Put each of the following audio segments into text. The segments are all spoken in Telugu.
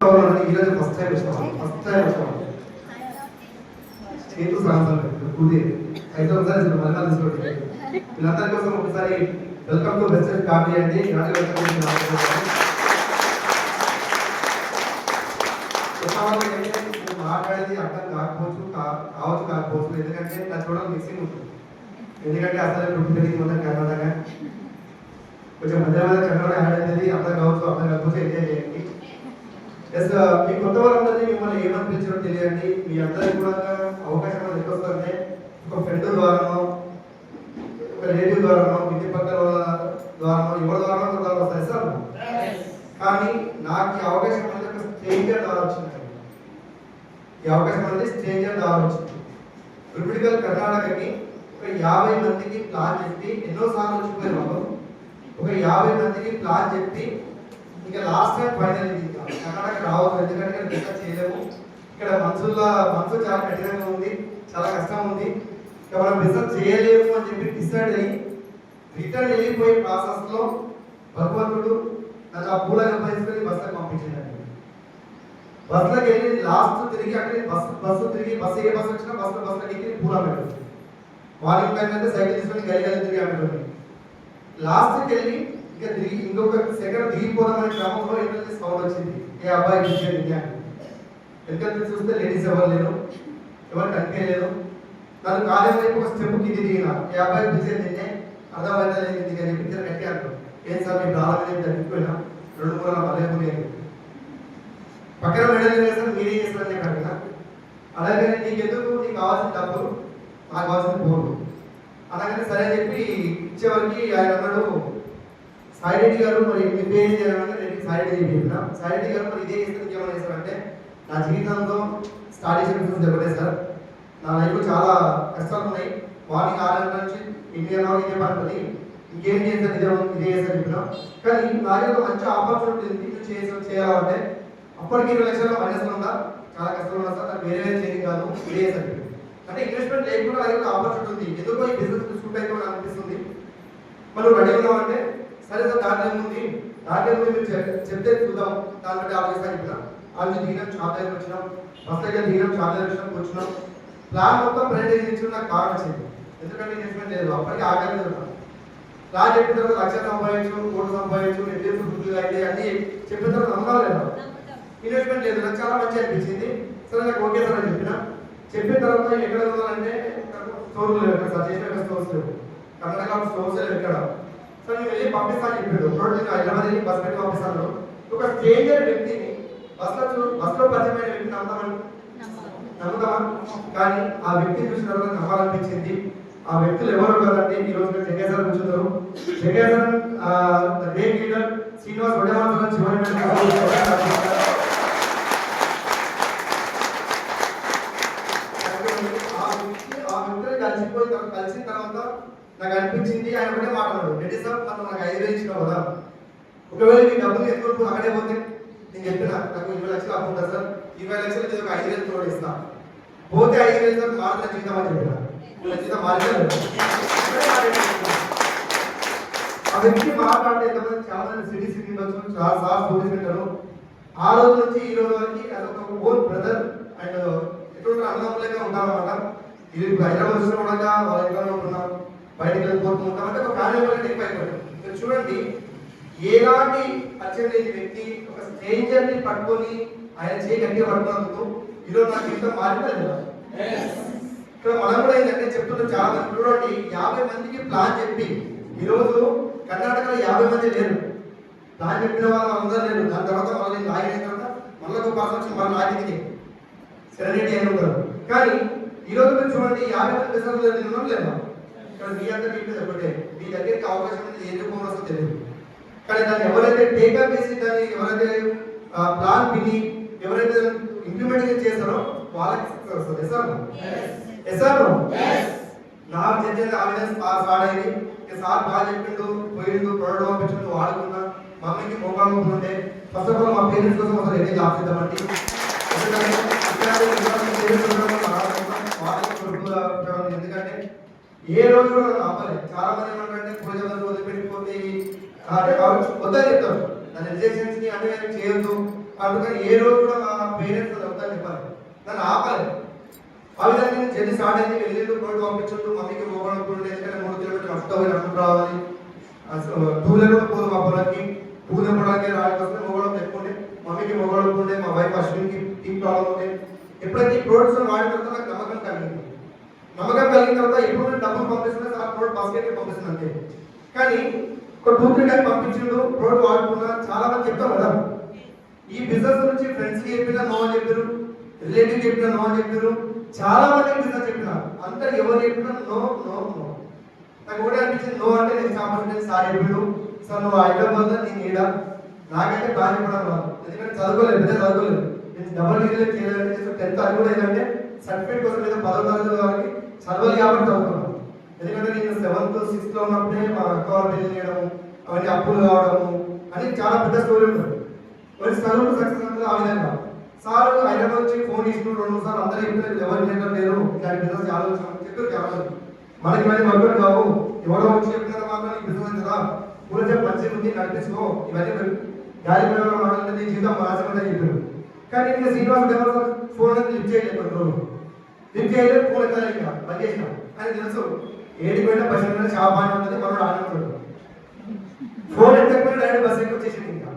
ఈరోజు ఫస్ట్ టైం వచ్చాం చేతు సాయంత్రం కూది అయితే ఒకసారి మళ్ళీ తీసుకోండి. వీళ్ళందరి కోసం ఒకసారి వెల్కమ్ టు బెస్ట్ ఫ్యామిలీ అండి. మాట్లాడేది అర్థం కాకపోవచ్చు ఎందుకంటే నా చూడడం మిక్సింగ్ ఉంటుంది. ఎందుకంటే అసలు పుట్టి పెరిగింది మొత్తం కర్ణాటక, కొంచెం మధ్య కన్నడ యాడ్ అనేది అర్థం కాకపోతే ఎంజాయ్ చేయండి. ఎస్ మీ కొత్త వాళ్ళందరినీ మిమ్మల్ని ఏమనిపించారో తెలియండి. మీ అందరికీ కూడా అవకాశం ఎందుకు వస్తుందంటే ఒక ఫ్రెండ్ ద్వారానో, ఒక రిలేటివ్ ద్వారానో, ఇంటి పక్కన ద్వారానో, ఎవరి ద్వారానో వస్తాయి సార్. కానీ నాకు ఈ అవకాశం అనేది ఒక స్ట్రేంజర్ ద్వారా వచ్చింది. ఈ అవకాశం అనేది స్ట్రేంజర్ ద్వారా వచ్చింది. పొలిటికల్ కర్ణాటకకి ఒక 50 మందికి ప్లాన్ చెప్పి ఎన్నోసార్లు వచ్చిపోయారు వాళ్ళు. ఒక 50 మందికి ప్లాన్ చెప్పి ఇంకా లాస్ట్ టైం ఫైనల్ కర్ణాటక రావచ్చు. ఎందుకంటే డిస్కస్ చేయలేము. ఇక్కడ మనసు చాలా కఠినంగా ఉంది, చాలా కష్టం ఉంది. ఇక మనం బిజినెస్ చేయలేము అని చెప్పి డిసైడ్ అయ్యి రిటర్న్ వెళ్ళిపోయే ప్రాసెస్ లో భగవంతుడు నన్ను ఆ పూల తీసుకొని బస్సులకు పంపించాడు. బస్సులకు వెళ్ళి లాస్ట్ తిరిగి అక్కడ బస్సు తిరిగి బస్సు ఏ బస్సు వచ్చినా బస్సులోకి ఎక్కి పూల పెట్టారు. మార్నింగ్ టైం అయితే సైకిల్ తీసుకొని గలి తిరిగి అక్కడ లాస్ట్కి వెళ్ళి ఇంకా తిరిగి ఇంకొక సెకండ్ దిగిపోదామనే క్రమంలో ఏంటంటే సౌండ్ వచ్చింది. ఏ అబ్బాయి పిలిచేది వెనకాల చూస్తే లేడీస్ ఎవరు లేరు, ఎవరు కనిపించలేదు. నన్ను కాలేజ్ వైపు ఒక స్టెప్ కింది దిగిన. ఏ అబ్బాయి పిలిచేది నిన్నే అర్థమైతే లేదు పిక్చర్ కట్టి అంటారు. ఏం సార్ మీ ప్రారంభం తగ్గిపోయినా 2 మూల మళ్ళీ పోయాను. పక్కన మెడల్ వేసాను, మీరేం చేస్తారని నేను అడిగిన. అలాగే నీకెందుకు, నీకు కావాల్సిన డబ్బులు, నాకు కావాల్సిన బోర్డు అలాగనే సరే అని చెప్పి ఇచ్చేవారికి ఆయన అన్నాడు, సాయిరెడ్డి గారు మరి మీ పేరు ఏం చేయాలంటే నేను సాయిరెడ్డి చెప్పిన. సాయిరెడ్డి గారు మరి ఇదే చేస్తే ఇంకేమైనా చేస్తారంటే నా జీవితంలో స్టార్ట్ చేసిన బిజినెస్ చెప్పలే సార్. నా లైఫ్లో చాలా కష్టాలు ఉన్నాయి. మార్నింగ్ 6 గంటల నుంచి ఇండియాలో ఇదే పడుతుంది, ఇంకేం చేస్తారు ఇదే చేస్తారు చెప్పిన. కానీ నాకు ఒక మంచి ఆపర్చునిటీ ఉంది, ఇది చేయాలంటే అప్పటికి 20 లక్షల మైనస్ ఉందా, చాలా కష్టం ఉన్నా సార్, నాకు వేరే చేయడం కాదు ఇదే చేస్తారు. అంటే ఇన్వెస్ట్మెంట్ లేకుండా నాకు ఆపర్చునిటీ ఉంది, ఎందుకో ఈ బిజినెస్ సూట్ అయితే అనిపిస్తుంది. మనం రెడీ ఉన్నామంటే సరే సార్ దాంట్లో ఏముంది, మీరు చెప్తే చూద్దాం, దాన్ని బట్టి ఆలోచిస్తాను చెప్పిన. వాళ్ళు దిగినాం, షాప్ దగ్గర వచ్చినాం, బస్ దగ్గర దిగినాం, షాప్ దగ్గర వచ్చినాం, కూర్చున్నాం. ప్లాన్ మొత్తం ప్రెజెంటేషన్ ఇచ్చి నాకు కార్ వచ్చింది, ఎందుకంటే ఇన్వెస్ట్మెంట్ లేదు అప్పటికి ఆకలి జరుగుతాను. ప్లాన్ చెప్పిన తర్వాత 1,00,000 సంపాదించు, 1 కోటి సంపాదించు, నెట్ ఫుడ్ అయితే అన్ని చెప్పిన తర్వాత నమ్మకాలు లేదు, ఇన్వెస్ట్మెంట్ లేదు. నాకు చాలా మంచి అనిపించింది. సరే నాకు ఓకే సార్ అని చెప్పిన తర్వాత ఎక్కడ ఉండాలంటే స్టోర్లు లేవు సార్, చేసిన స్టోర్స్ లేవు, కర్ణాటక స్టోర్స్ లేవు ఎక్కడ. సో నేను వెళ్ళి పంపిస్తాను చెప్పాడు. నేను హైదరాబాద్ వెళ్ళి బస్ పెట్టి పంపిస్తాను. ఒక స్ట్రేంజర్ వ్యక్తిని బస్లో పరిచయమైన వ్యక్తిని నమ్ముతామా? కానీ ఆ వ్యక్తిని చూసిన తర్వాత నమ్మాలనిపించింది. ఆ వ్యక్తులు ఎవరు కదంటే ఈరోజు జగేశ్వర కూర్చున్నారు. జగేశ్వర గ్రేట్ లీడర్ శ్రీనివాస్ వడ్డేమాన్ చివరి కలిసిన తర్వాత నాకు అనిపించింది, ఆయన ఒకటే మాట్లాడు, రెడ్డి సార్ మనం నాకు 5,000 ఇచ్చినావు కదా, ఒకవేళ మీ డబ్బులు ఎత్తుకుంటూ అక్కడే పోతే నేను చెప్పిన నాకు 20 లక్షలు అప్పు ఉంటుంది సార్, 20 లక్షలు ఒక 5,000 తోడు ఇస్తాను, పోతే 5,000 సార్ మారుతున్న జీతం అని చెప్పిన. జీతం మారలేదు. ఆ వ్యక్తి మాట్లాడితే ఎంతమంది చాలా మంది సిటీ ఉండొచ్చు, చాలా సార్ పోలీసు పెట్టారు. ఆ రోజు నుంచి ఈ రోజు వరకు అదొక ఓన్ బ్రదర్ అండ్ ఎటువంటి అన్నదమ్ములుగా ఉంటామన్నమాట. ఇది హైదరాబాద్ వచ్చిన కూడా వాళ్ళ ఇంట్లో ఉంటున్నాం, బయటకు వెళ్ళిపోతుంటాం అంటే ఒక ఫ్యామిలీ వాళ్ళకి ఎక్కువ అయిపోయింది. చూడండి, ఎలాంటి పరిచయం లేని వ్యక్తి ఒక స్ట్రేంజర్ ని పట్టుకొని ఆయన చేయి గట్టిగా పట్టుకున్నందుకు ఈరోజు నా జీవితం మారిపోయింది. ఇక్కడ మనం కూడా ఏంటంటే చెప్తున్న చాలా మంది చూడండి, 50 మందికి ప్లాన్ చెప్పి ఈరోజు కర్ణాటకలో 50 మంది లేరు, ప్లాన్ చెప్పిన వాళ్ళు అందరూ లేరు. దాని తర్వాత మళ్ళీ లాగిన తర్వాత మళ్ళీ ఒక పర్సన్ మళ్ళీ లాగితే సెలబ్రిటీ అని ఉంటారు. కానీ ఈరోజు మీరు చూడండి, 50 మంది బిజినెస్ లేదు లేదా, ఇక్కడ మీ అందరికీ ఒకటే, మీ దగ్గరికి అవకాశం అనేది ఏం చెప్పవలసో తెలియదు. కానీ దాన్ని ఎవరైతే టేకప్ చేసి దాన్ని ఎవరైతే ప్లాన్ విని ఎవరైతే ఇంప్లిమెంట్ చేస్తారో వాళ్ళకి సక్సెస్ వస్తుంది. ఎస్ఆర్ నాకు చెప్పింది ఆ విధంగా స్టార్ట్ అయింది. సార్ బాగా చెప్పిండు, పోయిండు, ప్రొడక్ట్ పంపించిండు, వాడుకున్నా. మమ్మీకి మోకాలు ఉంటే ఫస్ట్ ఆఫ్ ఆల్ మా పేరెంట్స్ కోసం అసలు ఎన్ని జాబ్ చేద్దామండి, ఎందుకంటే ఏ రోజు కూడా ఆపలేదు. చాలా మంది ఏమంటే పూజలు వదిలిపెట్టిపోతే వద్దని చెప్తారు, దాని రిజెక్షన్స్ ని అంటే చేయొద్దు, అందుకని ఏ రోజు కూడా మా పేరెంట్స్ చెప్తాను చెప్పాలి, నన్ను ఆపలేదు. ఆ విధంగా నేను జర్నీ స్టార్ట్ అయింది. వెళ్ళి రోడ్డు పంపించు, మమ్మీకి మొబైల్ ఉంటుంది, ఎందుకంటే 3 కిలోమీటర్లు నడుచుకోవాలి, రావాలి. టూ వీలర్ కూడా పోదు మా పొలానికి, టూ వీలర్ పొలానికి రావడానికి వస్తే మొబైల్ ఎక్కుండే, మమ్మీకి మొబైల్ ఉండే, మా వైఫ్ అశ్విన్కి టీ ప్రాబ్లం ఉండే. ఎప్పుడైతే ఈ ప్రోడక్ట్స్ వాడిన తర్వాత నాకు నమ్మకం కలిగింది. నమ్మకం కలిగిన తర్వాత ఎప్పుడు నేను డబ్బులు పంపిస్తున్నా ఆ ప్రోడక్ట్ బాస్కెట్కి పంపిస్తుంది అంతే. కానీ ఒక 2-3 టైం పంపించిండు, ప్రోడక్ట్ వాడుకున్నా. చాలా మంది చెప్తాం కదా, ఈ బిజినెస్ నుంచి ఫ్రెండ్స్కి చెప్పినా నో అని చెప్పారు, రిలేటివ్ చెప్పినా నో అని చెప్పారు, చాలా మంది బిజినెస్ చెప్పిన అందరు ఎవరు చెప్పినా నో నో నో. నాకు కూడా అనిపించింది నో అంటే నేను ఆపర్చునిటీ సార్ చెప్పాడు, సార్ నువ్వు హైదరాబాద్ నేను ఈడ, నాకైతే బాగా చెప్పడం రాదు, ఎందుకంటే చదువుకోలేదు, పెద్ద చదువుకోలేదు, నేను డబల్ డిగ్రీ చేయలేదు. 10th అది కూడా ఏంటంటే సర్టిఫికేట్ కోసం మీద 10వ తరగతి వాళ్ళకి చదవాలి కాబట్టి చదువుకున్నాను. ఎందుకంటే నేను 7th 6th ఉన్నప్పుడే మా అక్క వాళ్ళు పెళ్లి చేయడం, అవన్నీ అప్పులు కావడము అని చాలా పెద్ద స్టోరీ ఉంటుంది. మరి చదువులు సక్సెస్ అంటే ఆ విధంగా సార్ హైదరాబాద్ వచ్చి ఫోన్ ఇచ్చిన 2 సార్లు అందరూ చెప్పిన ఎవరు లేరు, ఇలాంటి బిజినెస్ ఆలోచన చెప్పారు. చాలా మంది మనకి ఇవన్నీ వర్కౌట్ కావు, ఎవరో వచ్చి చెప్పిన మాత్రం ఈ బిజినెస్ కదా, పూర్తి మంచిగా ఉంది నడిపించుకో, ఇవన్నీ గాలి పిల్లలు మాట్లాడితే జీవితం మార్చమని చెప్పారు. కానీ నేను శ్రీనివాస్ డెవలపర్ ఫోన్ లిఫ్ట్ చేయలేదు, కొన్ని రోజులు లిఫ్ట్ చేయలేదు, ఫోన్ ఎక్కడ ఇంకా బంద్ చేసిన. అని తెలుసు ఏడిపోయినా బస్ ఎక్కడ షాప్ అని ఉంటుంది, మనోడు ఆడుకుంటాడు. ఫోన్ ఎత్తకపోయినా డైరెక్ట్ బస్ ఎక్కి వచ్చేసింది. ఇంకా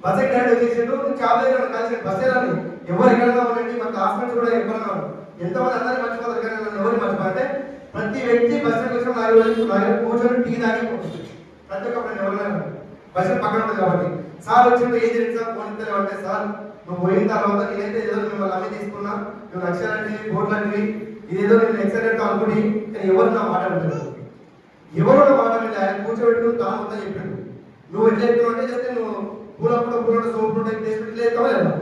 బస్ ఎక్కి డైరెక్ట్ వచ్చేసిండు, షాప్ దగ్గర కలిసి బస్ వెళ్ళాలి. ఎవరు ఎక్కడ ఉండండి, మన క్లాస్మేట్స్ కూడా ఎక్కడ ఎంతమంది అందరినీ మర్చిపోతారు, కానీ నన్ను ఎవరు మర్చిపోతే ప్రతి వ్యక్తి బస్ స్టాండ్ వచ్చిన నాలుగు కూర్చొని టీ తాగిపోతుంది. ప్రతి ఒక్క ఫ్రెండ్ ఎవరైనా బస్ పక్కన ఉంటుంది కాబట్టి సార్ వచ్చినప్పుడు ఏం జరిగింది సార్ ఫోన్ ఇద్దరు అంటే, సార్ నువ్వు పోయిన తర్వాత నేనైతే ఏదో మిమ్మల్ని అన్నీ తీసుకున్నా, నువ్వు లక్ష్యాలంటివి బోర్డులు అంటివి ఇదేదో నేను ఎక్సైటెడ్ అనుకుని, కానీ ఎవరు నా మాట వింటారు, ఎవరు నా మాట వింటే ఆయన కూర్చోబెట్టుకుని తాను మొత్తం చెప్పాడు. నువ్వు ఎట్లా చెప్తావు అంటే చెప్తే నువ్వు పూల సోపు టైప్ చేసి ఇట్లా చెప్తావా లేదా,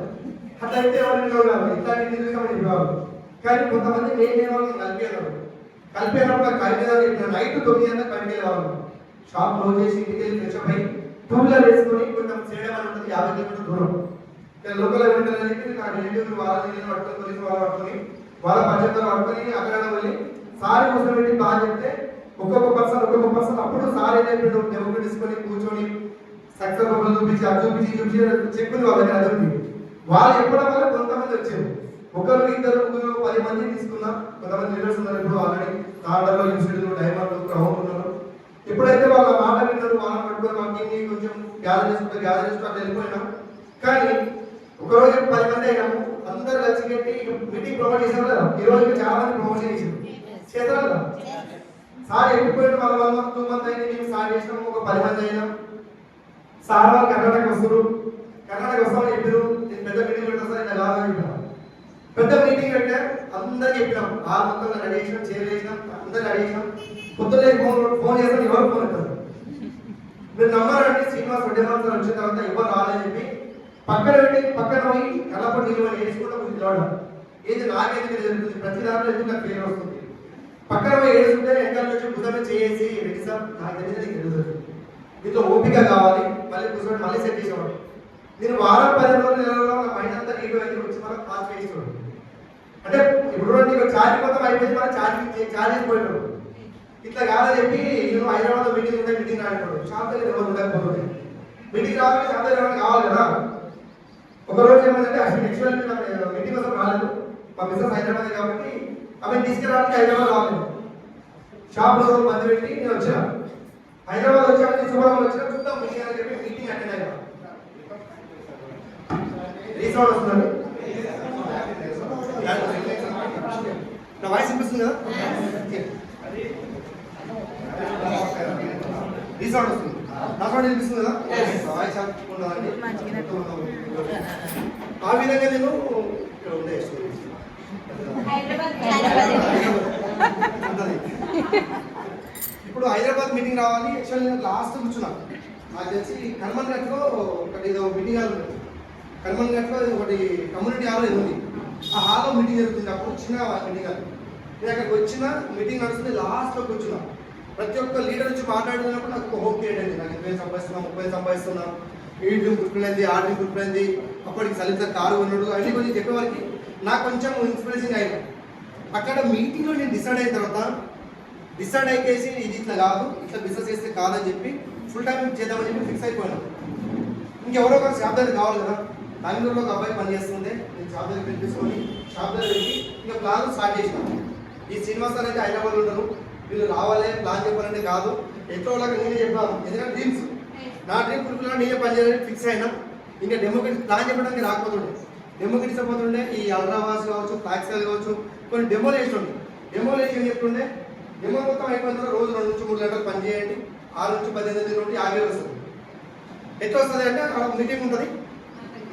అట్లా అయితే ఎవరు ఇట్లాంటి చెప్పేవాళ్ళు. కానీ కొంతమంది నేను వాళ్ళని కలిపేటప్పుడు కలిపేదాన్ని చెప్పిన నైట్ 9 గంటలకు కలిపేవాళ్ళు. షాప్ క్లోజ్ చేసి ఇంటికి వెళ్ళి ఫ్రెష్ అప్ అయ్యి 2 వీలర్ వేసుకొని కొంచెం చేయడం అని ఉంటుంది, 50 కిలోమీటర్ల దూరం లోకల్ ఉంటుందని చెప్పి నా రిలేటివ్ వాళ్ళని పట్టుకొని పోలీసు వాళ్ళు పట్టుకొని వాళ్ళ బడ్జెట్ పట్టుకొని అక్కడ వెళ్ళి సార్ కోసం పెట్టి బాగా చెప్తే ఒక్కొక్క పర్సన్ అప్పుడు సార్ ఏం చెప్పాడు, డెమోక్రట్ తీసుకొని కూర్చొని సక్సెస్ చూపించి అది చూపించి చెప్పుకుంది వాళ్ళ దగ్గర అదొకటి. వాళ్ళు చెప్పడం వల్ల కొంతమంది వచ్చారు, ఒకరు 2-3 10 మంది తీసుకున్నా. కొంతమంది లీడర్స్ ఉన్నారు ఇప్పుడు ఆల్రెడీ నార్డర్లో ఇన్స్టిట్యూట్ డైమండ్ క్రౌన్ ఉన్నారు. ఎప్పుడైతే వాళ్ళ మాట విన్నారు, వాళ్ళని పట్టుకొని వాళ్ళకి కొంచెం గ్యాదర్ చేసుకుంటే అట్లా వెళ్ళిపోయినా. కానీ ఒకరోజు 10 మంది అయినాము, అందరు కలిసి పెట్టి మీటింగ్ ప్రమోట్ చేశారు కదా, ఈ రోజు చాలా మంది ప్రమోషన్ చేశారు కదా. సార్ వెళ్ళిపోయిన వాళ్ళ 1 month 2 month అయింది, మేము సార్ చేసినాము, ఒక 10 మంది అయినాం. సార్ వాళ్ళు కర్ణాటక వస్తారు, కర్ణాటక వస్తామని చెప్పారు. నేను పెద్ద మీటింగ్ పెడతా సార్ ఇలా కాదని చెప్పినా. పెద్ద మీటింగ్ పెట్టా, అందరు చెప్పినాం, ఆరు మొత్తం రెడీ చేసినాం, చైర్ వేసినాం, అందరు రెడీ చేసినాం. పొద్దున్నే ఫోన్ చేస్తాం, ఎవరు ఫోన్ ఎత్తారు. మీరు నమ్మారంటే శ్రీనివాస్ రెడ్డిమాన్ సార్ వచ్చిన తర్వాత ఎవరు రాలని చెప్పి పక్కన పోయి కలపడి నిలబడి ఏడుచుకుంటూ నిలవడం. ఏది నాకేది జరుగుతుంది, ప్రతి దాంట్లో ఎందుకు నాకు పేరు వస్తుంది. పక్కన పోయి ఏడుచుకుంటే వెనకాల నుంచి బుధమే చేసి రెడ్డి సార్ నాకు తెలియదు, నీకు తెలుసు, దీంట్లో ఓపిక కావాలి, మళ్ళీ కూర్చోండి, మళ్ళీ సెట్ చేసేవాడు. నేను వారం 10 రోజులు నెలలో నా మైండ్ అంతా నీకు వచ్చి మనం కాల్ చేసేవాడు. అంటే ఇప్పుడు నీకు ఛార్జ్ మొత్తం అయిపోయింది, మనం ఛార్జ్ చేసిపోయాడు. ఇట్లా కాదని చెప్పి నేను హైదరాబాద్ మీటింగ్ ఉంటే మీటింగ్ ఆడిపోయాడు. షాప్ దగ్గర ఎవరు ఉండకపోతుంది, మీటింగ్ రావాలి, షాప్ దగ్గర కావాలి కదా. ఒకరోజు ఏమంటే అసలు యాక్చువల్ మీటింగ్ కోసం రాలేదు, మా బిజినెస్ హైదరాబాద్ కాబట్టి అవి తీసుకురావడానికి హైదరాబాద్ రాలేదు. షాప్లో మంది పెట్టి నేను వచ్చిన హైదరాబాద్ వచ్చాను, శుభ్రంగా వచ్చిన చూద్దాం మీటింగ్ అని చెప్పి మీటింగ్ అటెండ్ అయ్యా. రీసౌండ్ వస్తుందండి, నా వాయిస్ వినిపిస్తుంది కదా, రీసౌండ్ వస్తుంది, నా సౌండ్ వినిపిస్తుంది కదా, వాయిస్ ఉండదండి. ఆ విధంగా నేను ఇక్కడ ఉండే ఇప్పుడు హైదరాబాద్ మీటింగ్ రావాలి. యాక్చువల్లీ నేను లాస్ట్ కూర్చున్నా, నాకు తెలిసి కర్మన్ ఘట్లో ఒకటి ఏదో మీటింగ్ హాల్ ఉంది, కర్మన్ ఘట్లో ఒకటి కమ్యూనిటీ హాల్ ఏదో ఉంది, ఆ హాల్లో మీటింగ్ జరుగుతుంది. అప్పుడు చిన్న మీటింగ్ హాల్, నేను అక్కడికి వచ్చిన మీటింగ్ నడుస్తుంది, లాస్ట్లో కూర్చున్నా. ప్రతి ఒక్క లీడర్ నుంచి మాట్లాడుతున్నప్పుడు నాకు హోప్ క్రియేట్ అయింది, నాకు 20 సంపాదిస్తున్నా, 30 సంపాదిస్తున్నా, ఈ డ్రీమ్ గుర్తుపోయింది, ఆ డ్రీమ్ గుర్తుపోయింది. అప్పటికి సలిత కారు ఉన్నాడు, అన్ని కొంచెం చెప్పేవారికి నాకు కొంచెం ఇన్స్పిరేషన్ అయింది. అక్కడ మీటింగ్లో నేను డిసైడ్ అయిన తర్వాత డిసైడ్ అయిపోయేసి ఇది ఇట్లా కాదు, ఇట్లా బిజినెస్ చేస్తే కాదని చెప్పి ఫుల్ టైం చేద్దామని చెప్పి ఫిక్స్ అయిపోయాను. ఇంకెవరో ఒకరు షాప్ దగ్గర కావాలి కదా, బెంగళూరులో ఒక అబ్బాయి పని చేస్తుంటే నేను షాప్ దగ్గర పిలిపించుకొని షాప్ దగ్గర పెట్టి ఇంకా ప్లాన్ స్టార్ట్ చేసినాను. ఈ శ్రీనివాస్ అయితే హైదరాబాద్ ఉంటారు, వీళ్ళు రావాలి ప్లాన్ చెప్పాలంటే కాదు, ఎట్లా వాళ్ళకి నేనే చెప్పాను. ఎందుకంటే డ్రీమ్స్ నా డ్రీమ్ ఫుల్ఫిల్ నేనే పని చేయాలని ఫిక్స్ అయినా. ఇంకా డెమోక్రటిక్ ప్లాన్ చెప్పడానికి రాకపోతుండే, డెమోక్రటిక్స్ అయిపోతుండే. ఈ అల్ట్రావాస్ కావచ్చు, ఫ్లాక్సెల్ కావచ్చు, కొన్ని డెమోలు వేస్తుండే. డెమోలు వేసి ఏం చెప్తుండే, డెమో మొత్తం అయిపోయిన తర్వాత రోజు 2 నుంచి 3 గంటలు పని చేయండి, 6 నుంచి 18 నుండి 50 వస్తుంది. ఎట్లా వస్తుంది అంటే అక్కడ మీటింగ్ ఉంటుంది,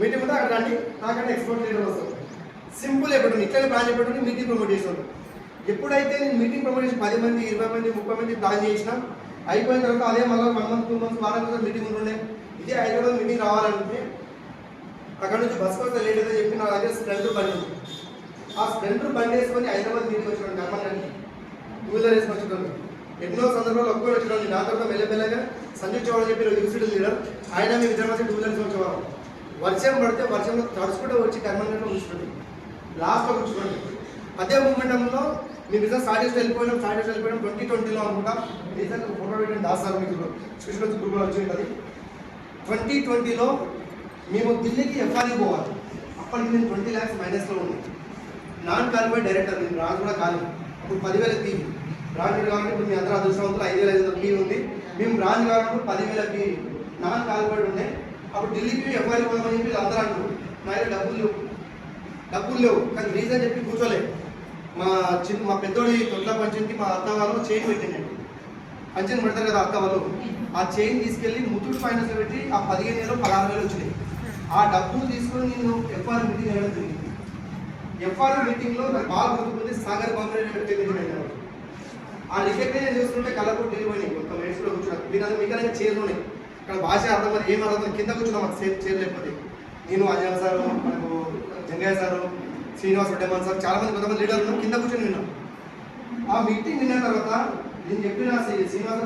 మీటింగ్ ఉంటే అక్కడ రండి, నాకంటే ఎక్స్పర్ట్ లీడర్ వస్తుంది. సింపుల్ చెప్పండి, ఇట్లనే ప్లాన్ చెప్పండి, మీటింగ్ ప్రమోట్ చేస్తుంది. ఎప్పుడైతే నేను మీటింగ్ ప్రమోట్ చేసి 10 మంది 20 మంది 30 మంది ప్లాన్ చేసినా అయిపోయిన తర్వాత అదే మళ్ళీ 1 మంత్ 2 మంత్స్ వారం రోజులు మీటింగ్ ఉంటుండే. ఇదే హైదరాబాద్ మీటింగ్ రావాలంటే అక్కడ నుంచి బస్సు వస్తే లేట్ అయితే చెప్పి నా దగ్గర స్ప్లెండర్ బండి ఉంది. ఆ స్ప్లెండర్ బండి వేసుకొని హైదరాబాద్ మీటింగ్ వచ్చాడు గవర్నమెంట్ 2 వీలర్ వేసుకొని వచ్చాడు. ఎన్నో సందర్భాలు ఒక్కరు వచ్చాడు. నా తర్వాత మెల్లమెల్లగా సంజయ్ చౌహాన్ చెప్పి యూనివర్సిటీ లీడర్, ఆయన మీ విద్యార్థి 2 వీలర్స్ వచ్చేవారు. వర్షం పడితే వర్షంలో తడుచుకుంటూ వచ్చి కర్మంలో కూర్చుంటుంది, లాస్ట్లో కూర్చుంటుంది. అదే మూమెంటంలో మీ బిజినెస్ స్టార్ట్ చేసి వెళ్ళిపోయినాం 2020లో అనుకుంటా. రీసెంట్ ఫోటో పెట్టిన దాస్తారు మీకు చూసిన గ్రూప్లో వచ్చి ఉంటుంది. 2020లో మేము ఢిల్లీకి ఎఫ్ఆర్ఈ పోవాలి. అప్పటికి నేను 20 lakhs మైనస్లో ఉంది. నాన్ క్వాలిఫైడ్ డైరెక్టర్, నేను రాజు కూడా కాదు. అప్పుడు 10,000 పీ బ్రాంచ్ కాబట్టి ఇప్పుడు మీ అందరూ అదృష్టవంతులు 5,500 పీ ఉంది. మేము బ్రాంచ్ కాబట్టి 10,000 పీ నాన్ క్వాలిఫైడ్ ఉండే. అప్పుడు ఢిల్లీకి ఎఫ్ఐఆర్ పోదామని చెప్పి అందరూ అంటారు. నా దగ్గర డబ్బులు లేవు కానీ రీజన్ చెప్పి కూర్చోలేదు. మా పెద్దోడి తొట్ల పంచానికి మా అత్త వాళ్ళు చైన్ పెట్టిందండి. పంచాయతీ పెడతారు కదా అత్త వాళ్ళు, ఆ చైన్ తీసుకెళ్ళి ముత్తూట్ ఫైనాన్స్ పెట్టి ఆ 15,000 16,000 వచ్చినాయి. ఆ డబ్బులు తీసుకొని నేను ఎఫ్ఆర్ మీటింగ్ వెళ్ళడం జరిగింది. ఎఫ్ఆర్ మీటింగ్లో నాకు బాగా గుర్తుకుంది సాగర్ కాంపిటేటివ్. ఆ రికగ్నైజ్ చూస్తుంటే కళ్ళకు తెలిపోయినాయి. కొంత మేడ్స్లో కూర్చున్నాను, మీకు చైర్లు ఉన్నాయి. ఇక్కడ భాష అర్థం ఏం అర్థం, కింద కూర్చున్నాం మాకు చైర్ లేకపోతే. నేను అజయ్ సారు, మనకు జంగయ్య సారు, శ్రీనివాస్ రెడ్డి సార్, చాలా మంది కొంతమంది లీడర్లు కింద కూర్చొని విన్నాం. ఆ మీటింగ్ విన్న తర్వాత నేను చెప్పిన శ్రీనివాస్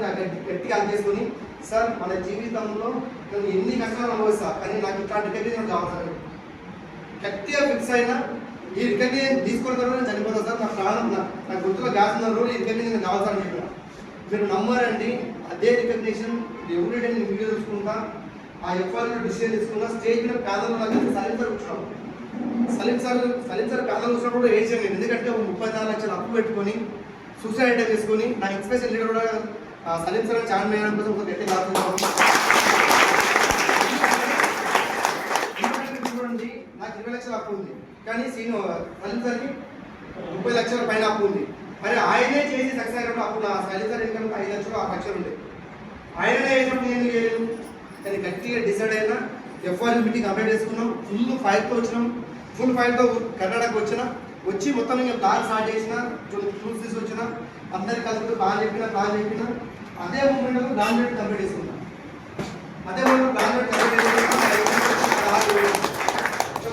గట్టిగా అది చేసుకొని, సార్ మన జీవితంలో నేను ఎన్ని కష్టాలు అనుభవిస్తా కానీ నాకు ఇట్లాంటి రికగ్నిషన్ కావాలి సార్. గట్టిగా ఫిక్స్ అయినా ఈ రికగ్నిషన్ తీసుకున్న తర్వాత నేను చనిపోతాను సార్. నా ప్రాణం నా గుర్తులో గ్యాస్ ఉన్న రోజు ఈ రికగ్నిషన్ కావాలి సార్ అని చెప్పిన. మీరు నమ్మారండి, అదే రికగ్నిషన్ ఎవ్రీడే నేను వీడియో చూసుకుంటా, ఆ ఎఫ్ఆర్లో డిసిషన్ తీసుకున్నా. స్టేజ్ మీద ప్యానల్ నాకు సలీం సార్ కూర్చున్నాం. సలీం సార్ ప్యానల్ కూర్చున్నప్పుడు ఏం చేయండి, ఎందుకంటే 34 లక్షలు అప్పు పెట్టుకొని సూసైడ్ అటెంప్ట్ చేసుకొని నా ఎక్స్ప్రెషన్ లీడర్ కూడా సలీం సార్ ఛాన్ వేయడం కోసం ఒక గట్టి చూడండి. నాకు 20 లక్షలు అప్పు ఉంది కానీ సలీం సార్కి 30 లక్షల పైన అప్పు ఉంది. మరి ఆయనే చేసి సక్సెస్ అయినప్పుడు అప్పుడు నా సలీం సార్ ఇన్కమ్ 5 లక్షలు 6 లక్షలు ఉండే. ఆయననే చేసినప్పుడు నేను చేయలేదు. కానీ గట్టిగా డిసైడ్ అయినా ఎఫ్ఆర్ మీటింగ్ కంప్లీట్ చేసుకున్నాం. ఫుల్ ఫైల్తో వచ్చినాం. ఫుల్ ఫైల్తో కర్ణాటక వచ్చి మొత్తం ఇంకా ప్లాన్ స్టార్ట్ చేసిన, ఫ్రూట్స్ తీసి వచ్చిన, అందరికి కలిసి ప్లాన్ చెప్పిన. అదే మూమెంట్లో గ్రాడ్యుయేట్ కంప్లీట్ చేసుకున్నాం.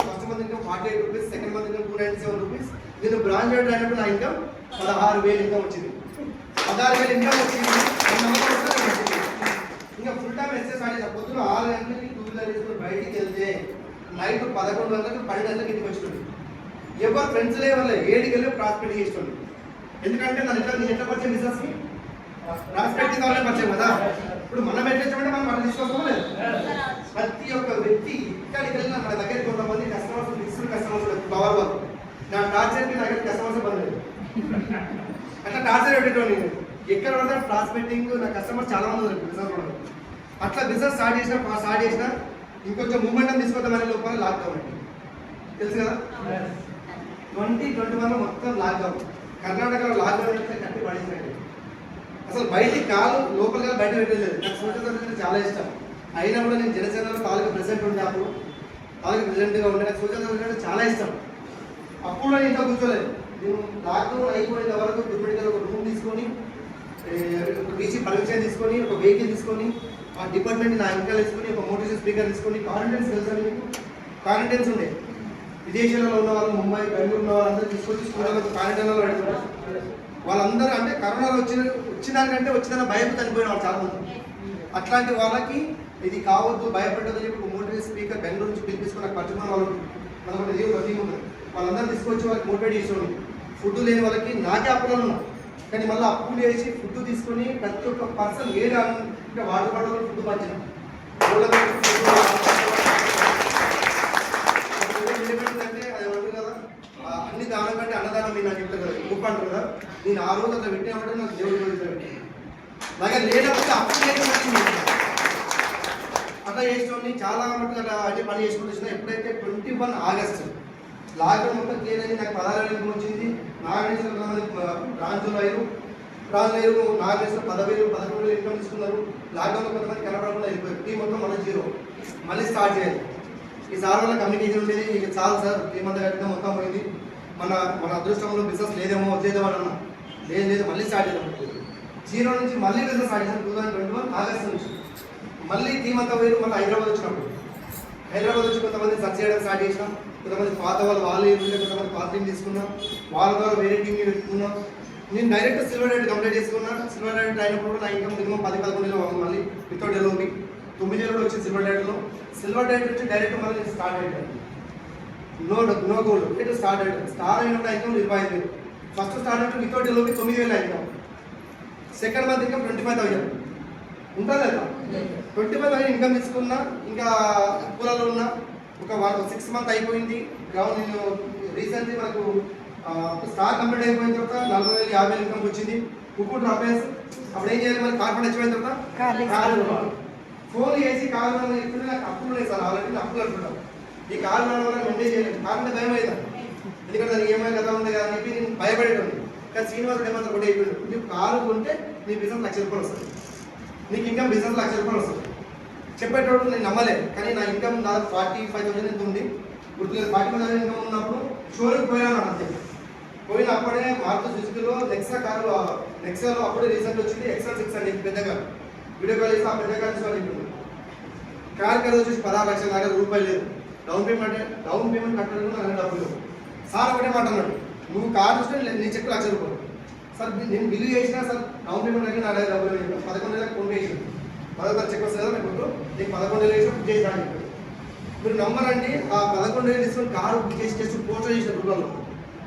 First month income 48 rupees, second month income 297 rupees. నేను గ్రాడ్యుయేట్ అయినప్పుడు నా ఇన్కమ్ 16,000 ఇన్కమ్ వచ్చింది. 16,000 ఇన్కమ్ వచ్చింది. ఇంకా ఫుల్ టైం ఎక్సెస్ స్టార్ట్ చేసాం. పొద్దున 6 గంటలకి 2 వీలర్ వేసుకొని బయటికి వెళ్తే నైట్ 11 గంటలకు 12 గంటలకు ఇంటికి వచ్చింది. ఎవరు ఫ్రెండ్స్ లేవలే 7కి వెళ్ళి ప్రాస్పెక్ట్ చేస్తుంది. ఎందుకంటే నేను ఎట్లా పరిచయం బిజినెస్కి ప్రాస్పెక్ట్ కావాలని పరిచయం కదా. ఇప్పుడు మనం ఎట్లా ఇచ్చామంటే మనం అట్లా తీసుకోవడం లేదు. ప్రతి ఒక్క వ్యక్తి ఇక్కడికి వెళ్ళిన మన దగ్గర కొంతమంది customers fixed customers power work నా టార్చర్కి నా దగ్గర కస్టమర్స్ పడలేదు. అట్లా టార్చర్ పెట్టేటోని ఎక్కడ పడితే ప్రాస్పెక్టింగ్ నా కస్టమర్స్ చాలా మంది ఉన్నారు బిజినెస్ కూడా. అట్లా బిజినెస్ స్టార్ట్ చేసిన ఇంకొంచెం మూమెంట్ తీసుకొద్దామనే లోపల లాక్డౌన్ అండి, తెలుసు కదా. 2021 మొత్తం లాక్డౌన్. కర్ణాటకలో లాక్డౌన్ అయితే కట్టి పడేసినట్టు. అసలు బయటికి కాలు లోపల కాదు బయట పెట్టలేదు. నాకు సోషల్ సర్వీస్ చాలా ఇష్టం. అయినా కూడా నేను జనసేనలో తాలూకా ప్రెసిడెంట్ ఉండే, అప్పుడు తాలూకా ప్రెసిడెంట్గా ఉండే. నాకు సోషల్ సర్వీస్ అంటే చాలా ఇష్టం. అప్పుడు నేను ఇంట్లో కూర్చోలేదు. నేను లాక్డౌన్ అయిపోయిన వరకు డిఫరెంట్గా ఒక రూమ్ తీసుకొని, టీసీ పర్మిషన్ తీసుకొని, ఒక వెహికల్ తీసుకొని, ఆ డిపార్ట్మెంట్ నా వెనకాల తీసుకొని, ఒక మోటివేషన్ స్పీకర్ తీసుకొని, క్వారంటైన్స్ తెలుసా మీకు? క్వారంటైన్స్ ఉండే విదేశాలలో ఉన్న వాళ్ళు, ముంబై బెంగళూరు ఉన్న వాళ్ళందరూ తీసుకొచ్చి స్కూళ్ళలో క్వారంటైన్లో పెడుతున్నారు. వాళ్ళందరూ అంటే కరోనాలో వచ్చిందానికంటే వచ్చిందన్న భయం చనిపోయిన వాళ్ళు చాలా మంది. అట్లాంటి వాళ్ళకి ఇది కావద్దు, భయపడదని చెప్పి ఒక మోటివేషన్ స్పీకర్ బెంగళూరు నుంచి పిలిపించుకున్న పట్టుకున్న వాళ్ళు మనకు ఒక టీం ఉంటుంది. వాళ్ళందరూ తీసుకొచ్చి వాళ్ళకి మోటివేట్ చేసేవాళ్ళు. ఫుడ్ లేని వాళ్ళకి నాకే అప్పులు ఉన్నాం కానీ మళ్ళీ అప్పులు వేసి ఫుడ్ తీసుకొని ప్రతి ఒక్క పర్సన్ అంటే వాటర్ బాటిల్ ఫుడ్ పంచినాం. ఏమైందంటే అది ఏమంటారు కదా, అన్ని దానం కంటే అన్నదానం మీరు నాకు చెప్తారు కదా, గొప్ప అంటారు కదా. నేను ఆ రోజు అట్లా పెట్టినప్పుడు నాకు దేవుడు పెట్టాను. నాకు లేనప్పుడు అప్పుడు అట్లా చేసేవాడిని. చాలా మటుకు అట్లా అన్ని పని చేసుకుంటూ వచ్చిన. ఎప్పుడైతే 21 ఆగస్టు లాక్డౌన్ మొత్తం క్లియర్ అయింది, నాకు 16 ఇన్కమ్ వచ్చింది. నాగేశ్వర కొంతమంది బ్రాంచులు అయ్యారు, నాగేశ్వర 10,000 11,000 ఇన్కమ్ తీసుకున్నారు. లాక్డౌన్లో కొంతమంది కనపడకుండా వెళ్ళిపోయారు. టీం మొత్తం మళ్ళీ జీరో, మళ్ళీ స్టార్ట్ చేయాలి. ఈ సార్ వల్ల కమ్యూనికేషన్ ఉండేది, ఇక చాలు సార్ టీం అంతా కట్టినా మొత్తం పోయింది, మన అదృష్టంలో బిజినెస్ లేదేమో వచ్చేద్దామని అన్నా. లేదు మళ్ళీ స్టార్ట్ చేద్దాం. జీరో నుంచి మళ్ళీ బిజినెస్ స్టార్ట్ చేశాను 2021 ఆగస్టు నుంచి. మళ్ళీ టీం అంతా పోయి మళ్ళీ హైదరాబాద్ వచ్చినప్పుడు వచ్చి కొంతమంది సర్చ్ చేయడం స్టార్ట్ చేసినాం. కొంతమంది పాత వాళ్ళు కొంతమంది పాత టీం తీసుకున్నాం, వాళ్ళ ద్వారా వేరే టీంని పెట్టుకున్నాం. నేను డైరెక్ట్ సిల్వర్ డైట్ కంప్లీట్ చేసుకున్నాను. సిల్వర్ డైట్ అయినప్పుడు నా ఇన్కమ్ మినిమం 10-11 మళ్ళీ వితౌట్ ఎల్ఓపి 9 ఏళ్ళు వచ్చింది సిల్వర్ డైట్లో. సిల్వర్ డైట్ నుంచి డైరెక్ట్ మళ్ళీ స్టార్ట్ అయ్యాను. నో గోల్డ్ ఇటు స్టార్ట్ అయ్యాను. స్టార్ట్ అయినప్పుడు ఇన్కమ్ 25,000. ఫస్ట్ స్టార్ట్ అయినప్పుడు without LOP 9,000 income. Second month income 25,000 ఉంటుంది కదా. 25,000 ఇన్కమ్ తీసుకున్నా. ఇంకా పూలలో ఉన్న ఒక 6 మంత్ అయిపోయింది. గ్రౌండ్ నేను రీసెంట్లీ మనకు స్టార్ కంప్లీట్ అయిపోయిన తర్వాత 40,000 50,000 ఇన్కమ్ వచ్చింది. కుక్కు డ్రాప్ అయ్యేసి అప్పుడు ఏం చేయాలి, మరి కార్ వచ్చిపోయిన తర్వాత ఫోన్ చేసి కార్ ఇప్పుడు నాకు అప్పులు లేదు సార్, ఆల్రెడీ అప్పులు అనుకుంటాం. ఈ కార్ వల్ల మెయింటైన్ చేయలేదు. కార్ అంటే భయం అవుతాను, ఎందుకంటే అది ఏమైనా కదా ఉంది కదా అని చెప్పి నేను భయపడేటోండి. కానీ శ్రీనివాస్ ఏమంతా కూడా అయిపోయింది, నువ్వు కారు కొంటే నీ బిజినెస్ 1,00,000 రూపాయలు వస్తుంది, నీకు ఇన్కమ్ బిజినెస్ 1,00,000 రూపాయలు వస్తుంది. చెప్పేటప్పుడు నేను నమ్మలేదు. కానీ నా ఇన్కమ్ దాదాపు 45,000 ఎంత ఉంది గుర్తులేదు. 45,000 ఇన్కమ్ ఉన్నప్పుడు షోరూమ్ పోయాను అంతే. పోయిన అప్పుడే మారుతి సుజుకిలో నెక్సాలో అప్పుడే రీసెంట్ వచ్చింది XL6 అండి, పెద్ద కారు. వీడియో కాల్ చేసి ఆ పెద్ద కార్ తీసుకొని కార్ కదా వచ్చేసి 16 లక్షల దాకా రూపాయలు లేదు. డౌన్ పేమెంట్ కట్టడానికి నాకు డబ్బులు లేవు. సార్ ఒకటే మాట అన్నాడు, నువ్వు కార్ చూస్తే నీ చెక్ 1,00,000 రూపాయలు సార్. నేను బిల్లు చేసినా సార్ డౌన్ పేమెంట్ అయితే నా దగ్గర డబ్బులు లేదు. 11,000 ఫోన్ చేసాను. 10,000 చెక్ వస్తుంది కదా మీకు, నీకు 11,000 వేసి బుక్ చేసాను చెప్పాడు. మీరు నమ్మరండి, ఆ 11,000 తీసుకొని కారు బుక్ చేసి చేసి పోస్టర్ చేసిన రూపాయలు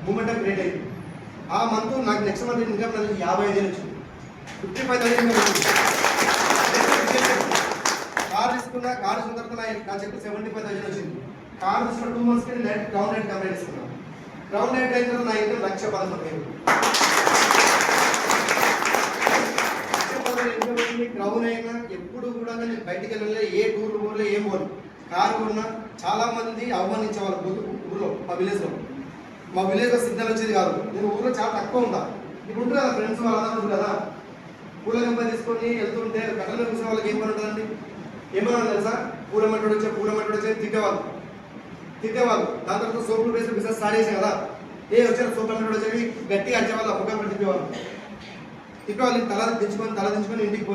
మూమెంట్ క్రియేట్ అయింది. ఆ మంత్ నాకు నెక్స్ట్ మంత్ ఇన్కమ్ నాకు 55,000 వచ్చింది. 55,000 ఇన్కమ్ వచ్చింది. కార్ తీసుకున్న తర్వాత నా చెక్ 75,000 వచ్చింది. కార్ తీసుకున్న 2 months కి డైరెక్ట్ గ్రౌండ్ రేట్ కంప్లీట్ చేసుకున్నాను. గ్రౌండ్ రేట్ అయిన తర్వాత నా ఇన్కమ్ 1,11,000 ఇన్కమ్ వచ్చింది. గ్రౌండ్ అయినా ఎప్పుడు కూడా నేను బయటికి వెళ్ళలే, ఏ టూర్ ఊర్లో ఏం పోను. కారు కొన్నా చాలా మంది అవమానించేవాళ్ళు ఊర్లో, మా విలేజ్లో సిగ్నల్ వచ్చేది కాదు. నేను ఊర్లో చాలా తక్కువ ఉంటా. ఇప్పుడు ఉంటారు కదా ఫ్రెండ్స్ వాళ్ళందరూ ఉంటారు కదా, పూల గంప తీసుకొని వెళ్తుంటే కట్టలో చూసిన వాళ్ళకి ఏం పని ఉంటుందండి, ఏమన్నా తెలుసా, పూల మట్టడు వచ్చే తిట్టేవాళ్ళు. దాని తర్వాత సోపులు వేసి బిజినెస్ స్టార్ట్ చేసాం కదా, వచ్చారు సోపుల మట్టడు వచ్చేవి గట్టిగా వచ్చేవాళ్ళు, ముఖం పడి తిప్పేవాళ్ళు. తల దించుకొని ఇంటికి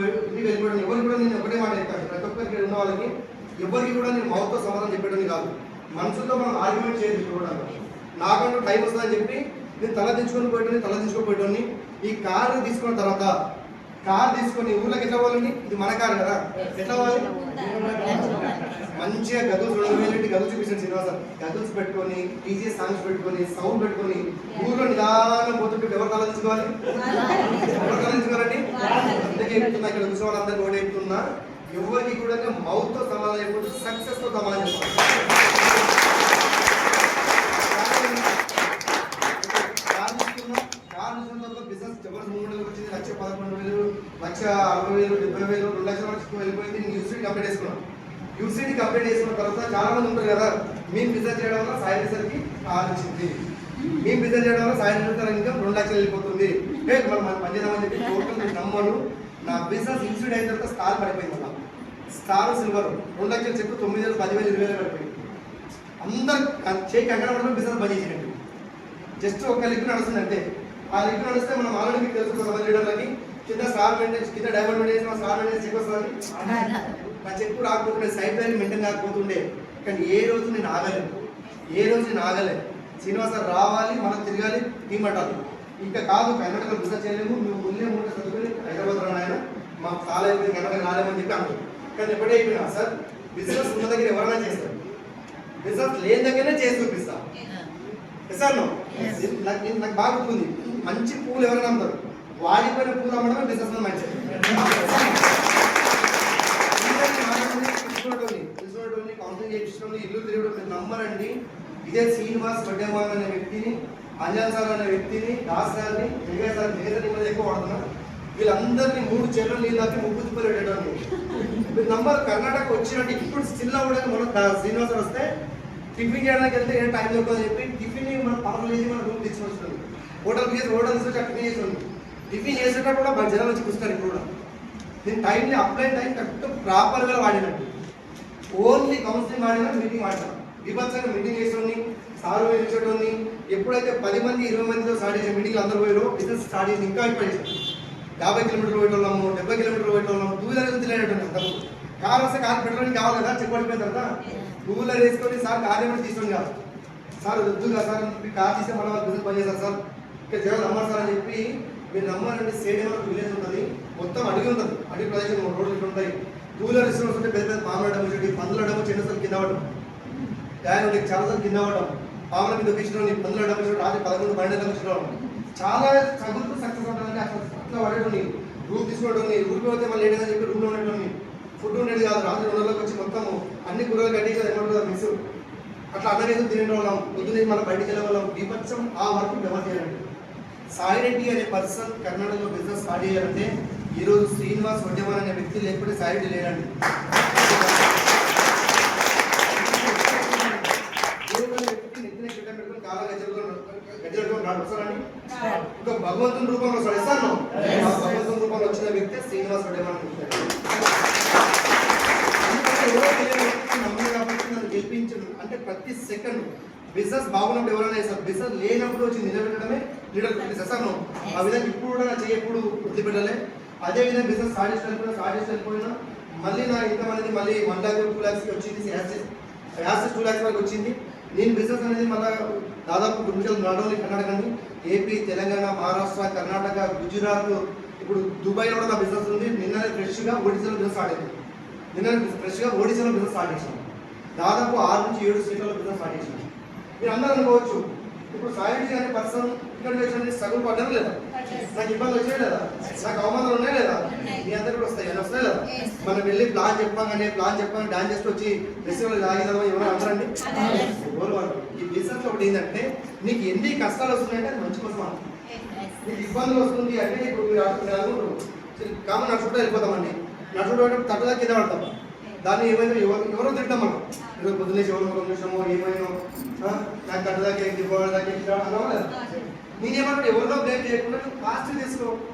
వెళ్ళిపోవడం. ఎవరికి కూడా నేను ఒకటే మాట చెప్తాను, ప్రతి ఒక్కరికి ఉన్న వాళ్ళకి ఎవరికి కూడా నేను మౌత్తో సమాధానం చెప్పడం కాదు, మనసుతో మనం ఆర్గ్యుమెంట్ చేయాలి. చూడడానికి నాకంటూ టైం వస్తుందని చెప్పి నేను తల దించుకోపోయేటోని. ఈ కారు తీసుకున్న తర్వాత కారు తీసుకొని ఊళ్ళకి ఎట్లా పోవాలండి, ఇది మన కారు కదా, ఎట్లా పోవాలి, మంచిగా గదులు 2,000 గదులు చూపించాను శ్రీనివాస. గదుల్స్ పెట్టుకొని డీజే సాంగ్స్ పెట్టుకొని సౌండ్ పెట్టుకొని ఊళ్ళో నిదానం పోతుంటే ఎవరు తల తీసుకోవాలండి. అందుకే చెప్తున్నా, ఇక్కడ చూసిన వాళ్ళందరికీ కూడా చెప్తున్నా, ఎవరికి కూడా మౌత్తో సమాధానం అయిపోతే సక్సెస్తో సమాధానం చెప్పాలి. బిజినెస్ జబర్దస్త్ మూమెంట్ వచ్చింది. 1,11,000, 1,60,000, 70,000, 2,00,000 వరకు వెళ్ళిపోయింది. నేను యూసీడీ కంప్లీట్ చేసుకున్నాను. యూసీడీ కంప్లీట్ చేసుకున్న తర్వాత చాలా మంది ఉంటారు కదా, మేము బిజినెస్ చేయడం వల్ల సాయి రిజర్వ్కి ఆలోచించింది, మేము బిజినెస్ చేయడం వల్ల సాయి రిజర్వ్ ఇంకా 2 లక్షలు వెళ్ళిపోతుంది, మనం పనిచేద్దామని చెప్పి టోటల్ నేను నమ్మను. నా బిజినెస్ ఇన్స్టిట్యూట్ అయిన తర్వాత స్టార్ పడిపోయింది. అలా స్టార్ సిల్వర్ 2 లక్షలు చెప్పి 9,000, 10,000, 20,000 పడిపోయింది. అందరు చేయి కంకణ పడుతుంది, బిజినెస్ బంద్ చేసినట్టు. జస్ట్ ఒక లిక్విడ్ నడుస్తుంది అంతే. ఆ లిక్విడ్ నడిస్తే మనం ఆల్రెడీ మీకు తెలుసు, కొంతమంది లీడర్లకి కింద స్టార్ మెయింటెన్స్, కింద diamond maintenance, star maintenance check వస్తుంది. నా చెక్కు రాకపోతుండే, సైడ్ లైన్ మెయింటైన్ కాకపోతుండే. కానీ ఏ రోజు నేను ఆగలేదు. శ్రీనివాస రావాలి, మనం తిరగాలి, టీం పట్టాలి. ఇంకా కాదు కర్ణాటక బిజినెస్ చేయలేము, మేము ముందే 3 చదువుకొని హైదరాబాద్ రాయన మాకు చాలా అయిపోయింది, కర్ణాటక రాలేమని చెప్పి అన్నారు. కానీ ఎప్పుడే అయిపోయినా సార్, బిజినెస్ ఉన్న దగ్గర ఎవరైనా చేస్తారు, బిజినెస్ లేని దగ్గరనే చేసి చూపిస్తా సార్. నాకు బాగా గుర్తుంది, మంచి పూలు ఎవరైనా అమ్ముతారు, వాడిపోయిన పూలు అమ్మడమే బిజినెస్ లో మంచిది. కౌన్సిలింగ్ చేయించడం, ఇల్లు తిరగడం, మీరు నమ్మరండి. ఇదే శ్రీనివాస్ వడ్డేమాన్ అనే వ్యక్తిని, అంజన్ సార్ అనే వ్యక్తిని, దాస్ సార్ని, వెంకయ్య సార్ మీద ఎక్కువ వాడుతున్నా. వీళ్ళందరినీ 3 చెర్లు నీళ్ళు దాకా ముగ్గు తిప్పలు పెట్టడం. మీరు నంబర్ కర్ణాటక వచ్చినట్టు ఇప్పుడు స్టిల్ కూడా మన శ్రీనివాస్ వస్తే టిఫిన్ చేయడానికి వెళ్తే ఏ టైం దొరకదని చెప్పి టిఫిన్ మన పార్లు వేసి మన రూమ్ తెచ్చి వస్తుంది. హోటల్ చేసి టిఫిన్ చేసి ఉంది. టిఫిన్ చేసేటప్పుడు కూడా మన జనాలు వచ్చి కూర్చున్నారు. ఇప్పుడు కూడా నేను టైంని అప్లై టైం కరెక్ట్ ప్రాపర్గా వాడినట్టు ఓన్లీ కౌన్సిలింగ్ వాడినా మీటింగ్ వాడినా విభత్సంగా మీటింగ్ చేసేవాడిని, సార్ వేయించేటోని. ఎప్పుడైతే 10 మంది 20 మందితో స్టార్ట్ చేసే మీటింగ్లు అందరూ పోయారో బిజినెస్ స్టార్ట్ చేసి ఇంకా ఎక్కువ చేశారు. 50 కిలోమీటర్లు పోయేటోళ్ళము, 70 కిలోమీటర్లు పోయేటోళ్ళము, 2 వీలర్ తెలియటండి. అంతకు కార్ వస్తే కార్ పెట్రోల్ కావాలి కదా, చెక్ పడిపోయిన తర్వాత 2 వీలర్ వేసుకొని సార్ కార్ ఏమైనా తీసుకొని కాదు సార్ వద్దు కదా సార్ అని కార్ తీస్తే మన వాళ్ళు బిజినెస్ పని చేస్తారు సార్, ఇక్కడ జగన్ నమ్మారు సార్ అని చెప్పి. మీరు నమ్మారంటే స్టేట్ ఏమైనా విలేజ్ ఉంటుంది, మొత్తం అడిగి ఉంటుంది. అడిగి ప్రదేశం రోడ్లు ఇట్లా ఉంటాయి. 2 వీలర్ ఇస్తున్న వస్తుంటే పెద్ద పెద్ద పాములు అడము, పందులు అడము, చిన్నసార్లు కింద అవ్వడం, డ్యాన్ చాలా సార్లు కింద అవ్వడం, పాముల మీద వచ్చిన పందులు అడము, రాత్రి 11 12 వచ్చిన చాలా చదువుకు సక్సెస్ అవుతుందంటే అట్లా పడేటోని. రూమ్ తీసుకోవడం, రూమ్కి పోతే మళ్ళీ లేదని చెప్పి రూమ్లో ఉండేటోని. ఫుడ్ ఉండేది కాదు, రాత్రి 2 వచ్చి మొత్తం అన్ని కూరలు కట్టి ఏమంటారు మిక్స్ అట్లా అన్నవేదో తినేటోళ్ళం. పొద్దున్నే మనం బయటికి వెళ్ళేవాళ్ళం. బీభత్సం ఆ వర్క్ జమ చేయాలండి. సాయి రెడ్డి అనే పర్సన్ కర్ణాటకలో బిజినెస్ స్టార్ట్ చేయాలంటే ఈరోజు శ్రీనివాస్ వడ్డేమాన్ అనే వ్యక్తి లేకపోతే సాయి రెడ్డి లేడండి. ఒక భగవంతుని రూపంలో వస్తాడు. ఇస్తాను భగవంతుని రూపంలో వచ్చిన వ్యక్తి శ్రీనివాస్ వడ్డేమాన్. నమ్మకం కాబట్టి నన్ను గెలిపించడు అంటే ప్రతి సెకండ్ బిజినెస్ బాగున్నప్పుడు ఎవరైనా చేస్తారు, బిజినెస్ లేనప్పుడు వచ్చి నిలబెట్టడమే లీడర్ ప్రాక్టీస్. ఆ విధంగా ఇప్పుడు కూడా నా చేయప్పుడు వదిలిపెట్టలే. అదే విధంగా బిజినెస్ స్టార్ట్ చేసి వెళ్ళిపోయినా మళ్ళీ నా ఇన్కమ్ అనేది మళ్ళీ 1 lakh 2 lakhs వచ్చింది. యాసెస్ 2 lakhs వరకు వచ్చింది. నేను బిజినెస్ అనేది మళ్ళీ దాదాపు గుంటలు నాట్ కర్ణాటక అని ఏపీ, తెలంగాణ, మహారాష్ట్ర, కర్ణాటక, గుజరాత్, ఇప్పుడు దుబాయ్లో కూడా నా బిజినెస్ ఉంది. నిన్ననే ఫ్రెష్గా ఒడిశాలో బిజినెస్ స్టార్ట్ అయింది. ఫ్రెష్గా ఒడిశాలో బిజినెస్ స్టార్ట్ చేసాను. దాదాపు 6 నుంచి 7 స్టేట్లలో బిజినెస్ స్టార్ట్ చేసాను. మీరు అందరూ అనుకోవచ్చు ఇప్పుడు సాయి రెడ్డి అనే పర్సన్ ఇక్కడ వచ్చి స్ట్రగుల్ పడ్డారు లేదా, నాకు ఇబ్బంది వచ్చాయి లేదా, నాకు అవమానాలు ఉన్నాయి లేదా, మీ అందరూ కూడా వస్తాయి అని వస్తాయి లేదా. మనం వెళ్ళి ప్లాన్ చెప్పగానే డాన్స్ చేస్తూ వచ్చి ఫెస్టివల్ ఆగిదామో ఏమైనా అందరండి ఈ బిజినెస్ ఒకటి ఏంటంటే నీకు ఎన్ని కష్టాలు వస్తున్నాయంటే అది మంచి కోసం అంట. నీకు ఇబ్బందులు వస్తుంది అంటే ఇప్పుడు మీరు అనుకుంటారు కామన్ నడుచుకుంటూ వెళ్ళిపోతామండి. నడుచుకుంటూ తట్టుదా కింద పడతాం. దాన్ని ఏమైనా ఎవరో తింటాం మనం. ఈరోజు పొద్దున్నే ఎవరు నిమిషమో ఏమైనా నాకు కట్టుదాకా అన్నవాళ్ళు. నేనేమంటే ఎవరినో బ్లేమ్ చేయకుండా నువ్వు ఫాస్ట్ తీసుకో.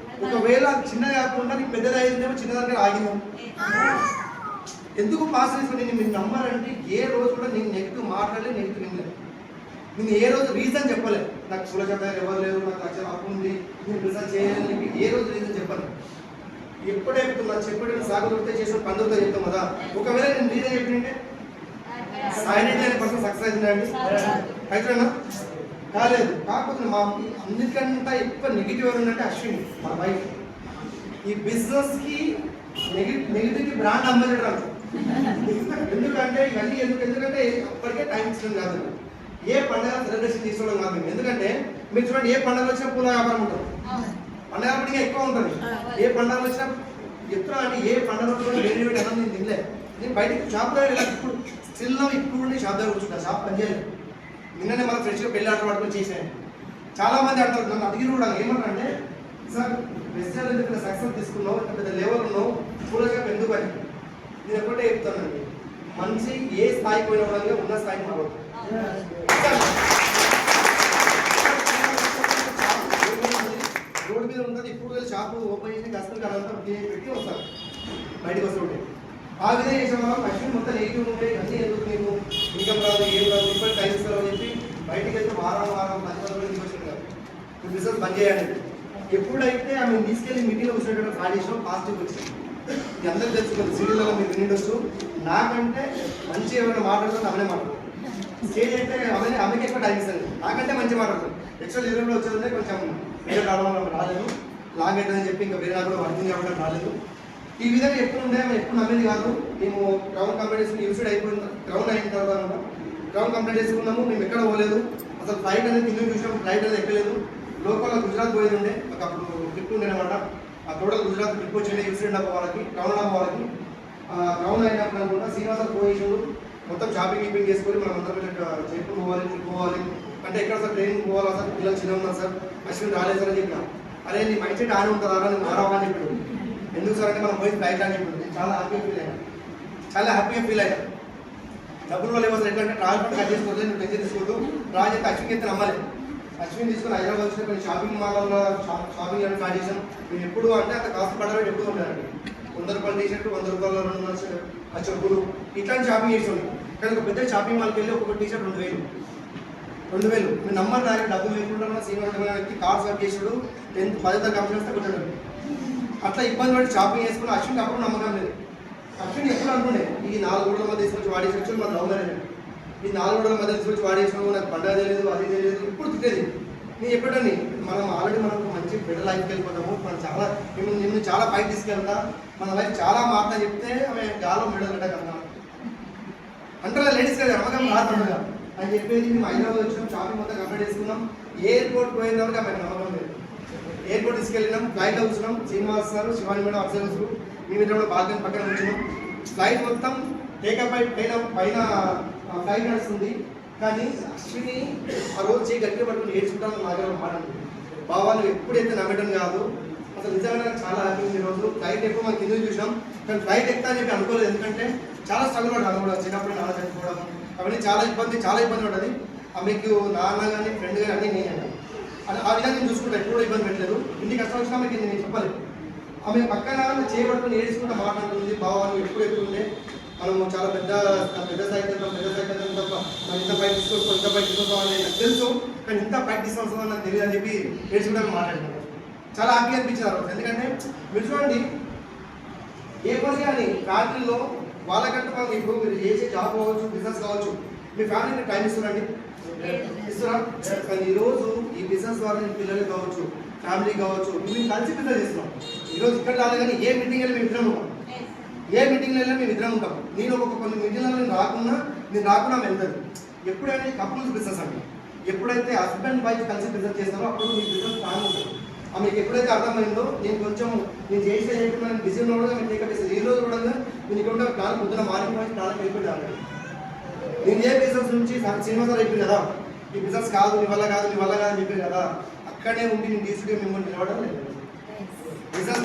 ఒకవేళ చిన్న కాకుండా నీకు పెద్దది అయిందేమో చిన్నదానికి ఆగిందేమో. ఎందుకు ఫాస్ట్ తీసుకో. నేను మీరు నమ్మారంటే ఏ రోజు కూడా నేను నెగిటివ్ మాట్లాడలేదు, నెగిటివ్ వినలేదు. నేను ఏ రోజు రీజన్ చెప్పలేదు. నాకు చూడ చెప్పారు ఎవరు లేరు, నాకు లక్ష అప్పు ఉంది, నేను బిజినెస్ చేయాలని ఏ రోజు రీజన్ చెప్పాను. ఎప్పుడే చెప్పడం సాగు దొరికితే చేసిన పండుగతో చెప్తాం కదా. ఒకవేళ నేను రీజన్ చెప్పింటే సాయి రెడ్డి అనే పర్సన్ సక్సెస్ అయిందండి అయితేనా కాలేదు. కాకపోతే మా అన్నిటికంటే ఎక్కువ నెగిటివ్ ఎవరు ఉందంటే అశ్విని మా వైఫ్. ఈ బిజినెస్ కి నెగిటివ్ బ్రాండ్ అంబాసిడర్ అంటారు. ఎందుకంటే ఇవన్నీ ఎందుకంటే అప్పటికే టైం ఇష్టం కాదు. ఏ పండుగ సెలబ్రేషన్ తీసుకోవడం కాదు మేము. ఎందుకంటే మీరు చూడండి ఏ పండుగ వచ్చినా పూల వ్యాపారం ఉంటుంది, పండుగ అప్పటికే ఎక్కువ ఉంటుంది. ఏ పండుగ వచ్చినా ఎప్పుడు అంటే ఏ పండుగ వచ్చినా వేడి వేడి అన్నం నేను తినలే. నేను బయటకు షాప్ దగ్గర ఇప్పుడు స్టిల్ ఇప్పుడు షాప్ దగ్గర కూర్చుంటా. షాప్ పనిచేయలేదు. నిన్ననే మనం ఫ్రెష్గా పెళ్లి ఆర్డర్ పట్టుకొని చేశాను. చాలా మంది అంటారు, నన్ను అడిగి కూడా ఏమంటారంటే సార్ ఫెస్టివల్ ఎందుకు సక్సెస్ తీసుకున్నావు, పెద్ద లెవెల్ ఉన్నావు, పూలషాప్ ఎందుకు అని. నేను ఎప్పుడే చెప్తానండి, మంచి ఏ స్థాయికి పోయిన విధంగా ఉన్న స్థాయికి మారదు. రోడ్డు మీద ఉంటుంది. ఇప్పుడు షాపు ఓపెన్ చేసి కస్టమర్ అదంతా పెట్టి వస్తారు, బయటకు వస్తుంటే. ఆ విధంగా చేసే మనం అశ్విన్ మొత్తం నెగిటివ్ ఉంటాయి. అన్నీ ఎందుకు నీకు ఇన్కమ్ రాదు, ఏం రాదు, ఇప్పుడు టైం ఇస్తారు అని చెప్పి బయటికి వెళ్తే వారం 10 రోజులు తీసుకొచ్చింది కదా. బిజినెస్ బంద్ చేయాలి. ఎప్పుడైతే ఆమె తీసుకెళ్ళి మీటింగ్లో కూర్చునేటప్పుడు స్టార్ట్ చేసినా పాజిటివ్ వచ్చింది. ఇది అందరూ తెలుసుకుంది. సీరియల్లో మీరు వినిండొచ్చు. నాకంటే మంచి ఏమైనా మాట్లాడుతుంది ఆమెనే మాట్లాడుతుంది. స్టేజ్ అయితే ఆమెకి ఎక్కువ టైం ఇస్తుంది, నాకంటే మంచి మాట్లాడుతుంది. యాక్చువల్ ఎదురులో వచ్చేదంటే కొంచెం వేరే రావడం రాలేదు, లాంగ్ అవుతుందని చెప్పి ఇంకా వేరే కూడా వర్కింగ్ అవ్వడం రాలేదు. ఈ విధంగా ఎప్పుడు ఉండే మేము ఎప్పుడు నమ్మేది కాదు. మేము గ్రౌండ్ కంప్లీట్ యూస్డ్ అయిపోయింది. గ్రౌండ్ అయిన తర్వాత గ్రౌండ్ కంప్లీట్ చేసుకున్నాము. మేము ఎక్కడ పోలేదు. అసలు ఫ్లైట్ అనేది కింద చూసినాము, ఫ్లైట్ అనేది ఎక్కలేదు. లోకల్లో గుజరాత్ పోయేది ఉండే, మాకు అప్పుడు ట్రిప్ ఉండేనమాట. ఆ టోటల్ గుజరాత్ ట్రిప్ వచ్చిండే యూస్డ్ అవ్వ వాళ్ళకి, గ్రౌండ్ అవ్వ వాళ్ళకి. గ్రౌండ్ అయినప్పుడు అనుకుంటా శ్రీనివాస పోయేసాడు. మొత్తం షాపింగ్ చేసుకొని మనం అందరం జైపూర్ పోవాలి అంటే ఎక్కడ సార్ ట్రైన్ పోవాలా సార్, పిల్లలు చిన్న ఉన్నారు సార్, అశ్విన్ రాలేదు సార్ అని చెప్పిన. అరే నీ మైండ్ సెట్ ఆడి ఉంటుందా నేను మారవా అని చెప్పాడు. ఎందుకు సార్ అంటే మనం పోయి ఫ్లైట్ అని చెప్పాడు. నేను చాలా హ్యాపీగా ఫీల్ అయ్యా. డబ్బులు వాళ్ళు ఏమో ఎట్లా అంటే ట్రాన్స్పోర్ట్ కట్ చేసుకోవద్దు, నువ్వు టెన్షన్ తీసుకోవద్దు, రాజు అయితే అశ్విన్ అయితే నమ్మాలి. అశ్విన్ తీసుకుని హైదరాబాద్ వచ్చిన కొన్ని షాపింగ్ మాల్లో షాపింగ్ చేయడం స్టార్ట్ చేసాం. మేము ఎప్పుడు అంటే అంత కాస్ట్ పడడం ఎప్పుడు ఉంటారండి. 100 రూపాయలు టీషర్ట్, 100 రూపాయలు 200 ఆ చెప్పులు ఇట్లాంటి షాపింగ్ చేసాం. కానీ ఒక పెద్ద షాపింగ్ మాల్కి వెళ్ళి ఒక్కొక్క టీషర్ట్ 2000 మీరు నమ్మని దానికి డబ్బులు లేకుండా సీనియర్ వ్యక్తి కార్ సర్వ్ చేసాడు. 10th 10th కంపెనీ వస్తే కొట్టాడు. అట్లా ఇబ్బంది పడి షాపింగ్ చేసుకుని అశ్విన్ అప్పుడు నమ్మకం లేదు. అశ్విన్ ఎప్పుడు అనుకునే ఈ 4 గోడల మధ్య తీసుకొచ్చి వాడేసి మా లవ్ మ్యారేజ్, ఈ 4 గోడల మధ్య తీసుకొచ్చి వాడేసాము, నాకు పండుగ తెలియదు, అది తెలియదు, ఇప్పుడు తిట్టేది. నేను చెప్పాడని మనం ఆల్రెడీ మనకు మంచి బెటర్ లైఫ్కి వెళ్ళిపోతాము, మనం చాలా నిన్ను చాలా పైకి తీసుకెళ్తా, మన లైఫ్ చాలా మారుతా చెప్తే ఆమె గాలో మెడల్ కన్నా అంటారా లేడీస్ కదా నమ్మకం రాదు అని చెప్పేది. మేము హైదరాబాద్ వచ్చినాం, షాపింగ్ మొత్తం కంప్లీట్ చేసుకున్నాం. ఎయిర్పోర్ట్ పోయిన తర్వాత ఆమె నమ్మకం లేదు. ఎయిర్పోర్ట్ తీసుకెళ్ళినాం, ఫ్లైట్లో కూర్చున్నాం. శ్రీనివాస్ సార్, శివాని మేడం అఫ్సర్స్ మేము ఇద్దరు కూడా బాల్కనీ పక్కన కూర్చున్నాం. ఫ్లైట్ మొత్తం టేకప్ పైన ఫ్లైట్ నడుస్తుంది. కానీ అశ్విని ఆ రోజు చేయి గట్టిగా పట్టుకుని ఏడ్చుకుంటాను నాగా మాట్లాడు. బాబా నువ్వు ఎప్పుడైతే నమ్మటం కాదు, అసలు నిజంగా నాకు చాలా హ్యాపీ ఉంది. ఈరోజు ఫ్లైట్ ఎక్కువ మనం కింద చూసినాం, కానీ ఫ్లైట్ ఎక్కుతా అని చెప్పి అనుకోలేదు. ఎందుకంటే చాలా స్ట్రగుల్ పడ్డాను కూడా, చిన్నప్పుడు నాన్న చనిపోవడం అవన్నీ చాలా ఇబ్బంది పడ్డది. ఆమెకు నాన్న కానీ ఫ్రెండ్ కానీ అన్నీ నేను ఆ విధంగా నేను చూసుకుంటా, ఎప్పుడు ఇబ్బంది పెట్టలేదు. ఇన్ని కష్టం వచ్చినా ఆమెకి నేను చెప్పలేదు. ఆమె పక్కన చేయబట్టుకుని ఏడ్చుకుంటా మాట్లాడుతుంది. బాబా నువ్వు ఎప్పుడు ఎక్కువ మనము చాలా పెద్ద సైకిల్ తప్ప మనం ఇంత బయట తీసుకోవాలి నాకు తెలుసు, కానీ ఇంత ప్రాక్టీస్ అవసరం నాకు తెలియదు అని చెప్పి ఏడ్చుకుంటా మాట్లాడుతున్నాను. చాలా హ్యాపీ అనిపించారు. ఎందుకంటే మీరు చూడండి, ఏ పని కానీ ఫ్యామిలీలో వాళ్ళకంటే మనం ఇప్పుడు మీరు చేసే జాబ్ కావచ్చు, బిజినెస్ కావచ్చు, మీ ఫ్యామిలీకి టైం ఇస్తున్నారండి, ఇస్తున్నారా? కానీ ఈరోజు ఈ బిజినెస్ ద్వారా పిల్లలు కావచ్చు, ఫ్యామిలీ కావచ్చు, మేము కలిసి బిజినెస్ చేస్తున్నాం. ఈరోజు ఇక్కడ రాదు, కానీ ఏ మీటింగ్ వెళ్ళి మేము ఇద్దరం ఉంటాం, మేము ఇద్దరం ఉంటాం. నేను కొన్ని మీటింగ్లో నేను రాకున్నా వెళ్తాను. ఎప్పుడైనా కపుల్స్ బిజినెస్ అండి, ఎప్పుడైతే హస్బెండ్ వైఫ్ కలిసి బిజినెస్ చేస్తారో అప్పుడు మీ బిజినెస్ స్ట్రాంగ్ ఉంటుంది. మీకు ఎప్పుడైతే అర్థమైందో నేను చేసే నేను బిజీ ఉన్నా కూడా నేను టేకప్ చేస్తాను. ఈ రోజు కూడా నేను ఇక్కడ ప్లాన్ పొద్దున మార్నింగ్ పోయి ప్లాన్ వెళ్ళిపోయాను. నేను ఏ బిజినెస్ నుంచి సినిమా సార్ అయిపోయింది కదా, ఈ బిజినెస్ కాదు నీ వల్ల కాదు అని చెప్పారు కదా, అక్కడే ఉండి నేను తీసుకుని మిమ్మల్ని నిలవడం లేదు. బిజినెస్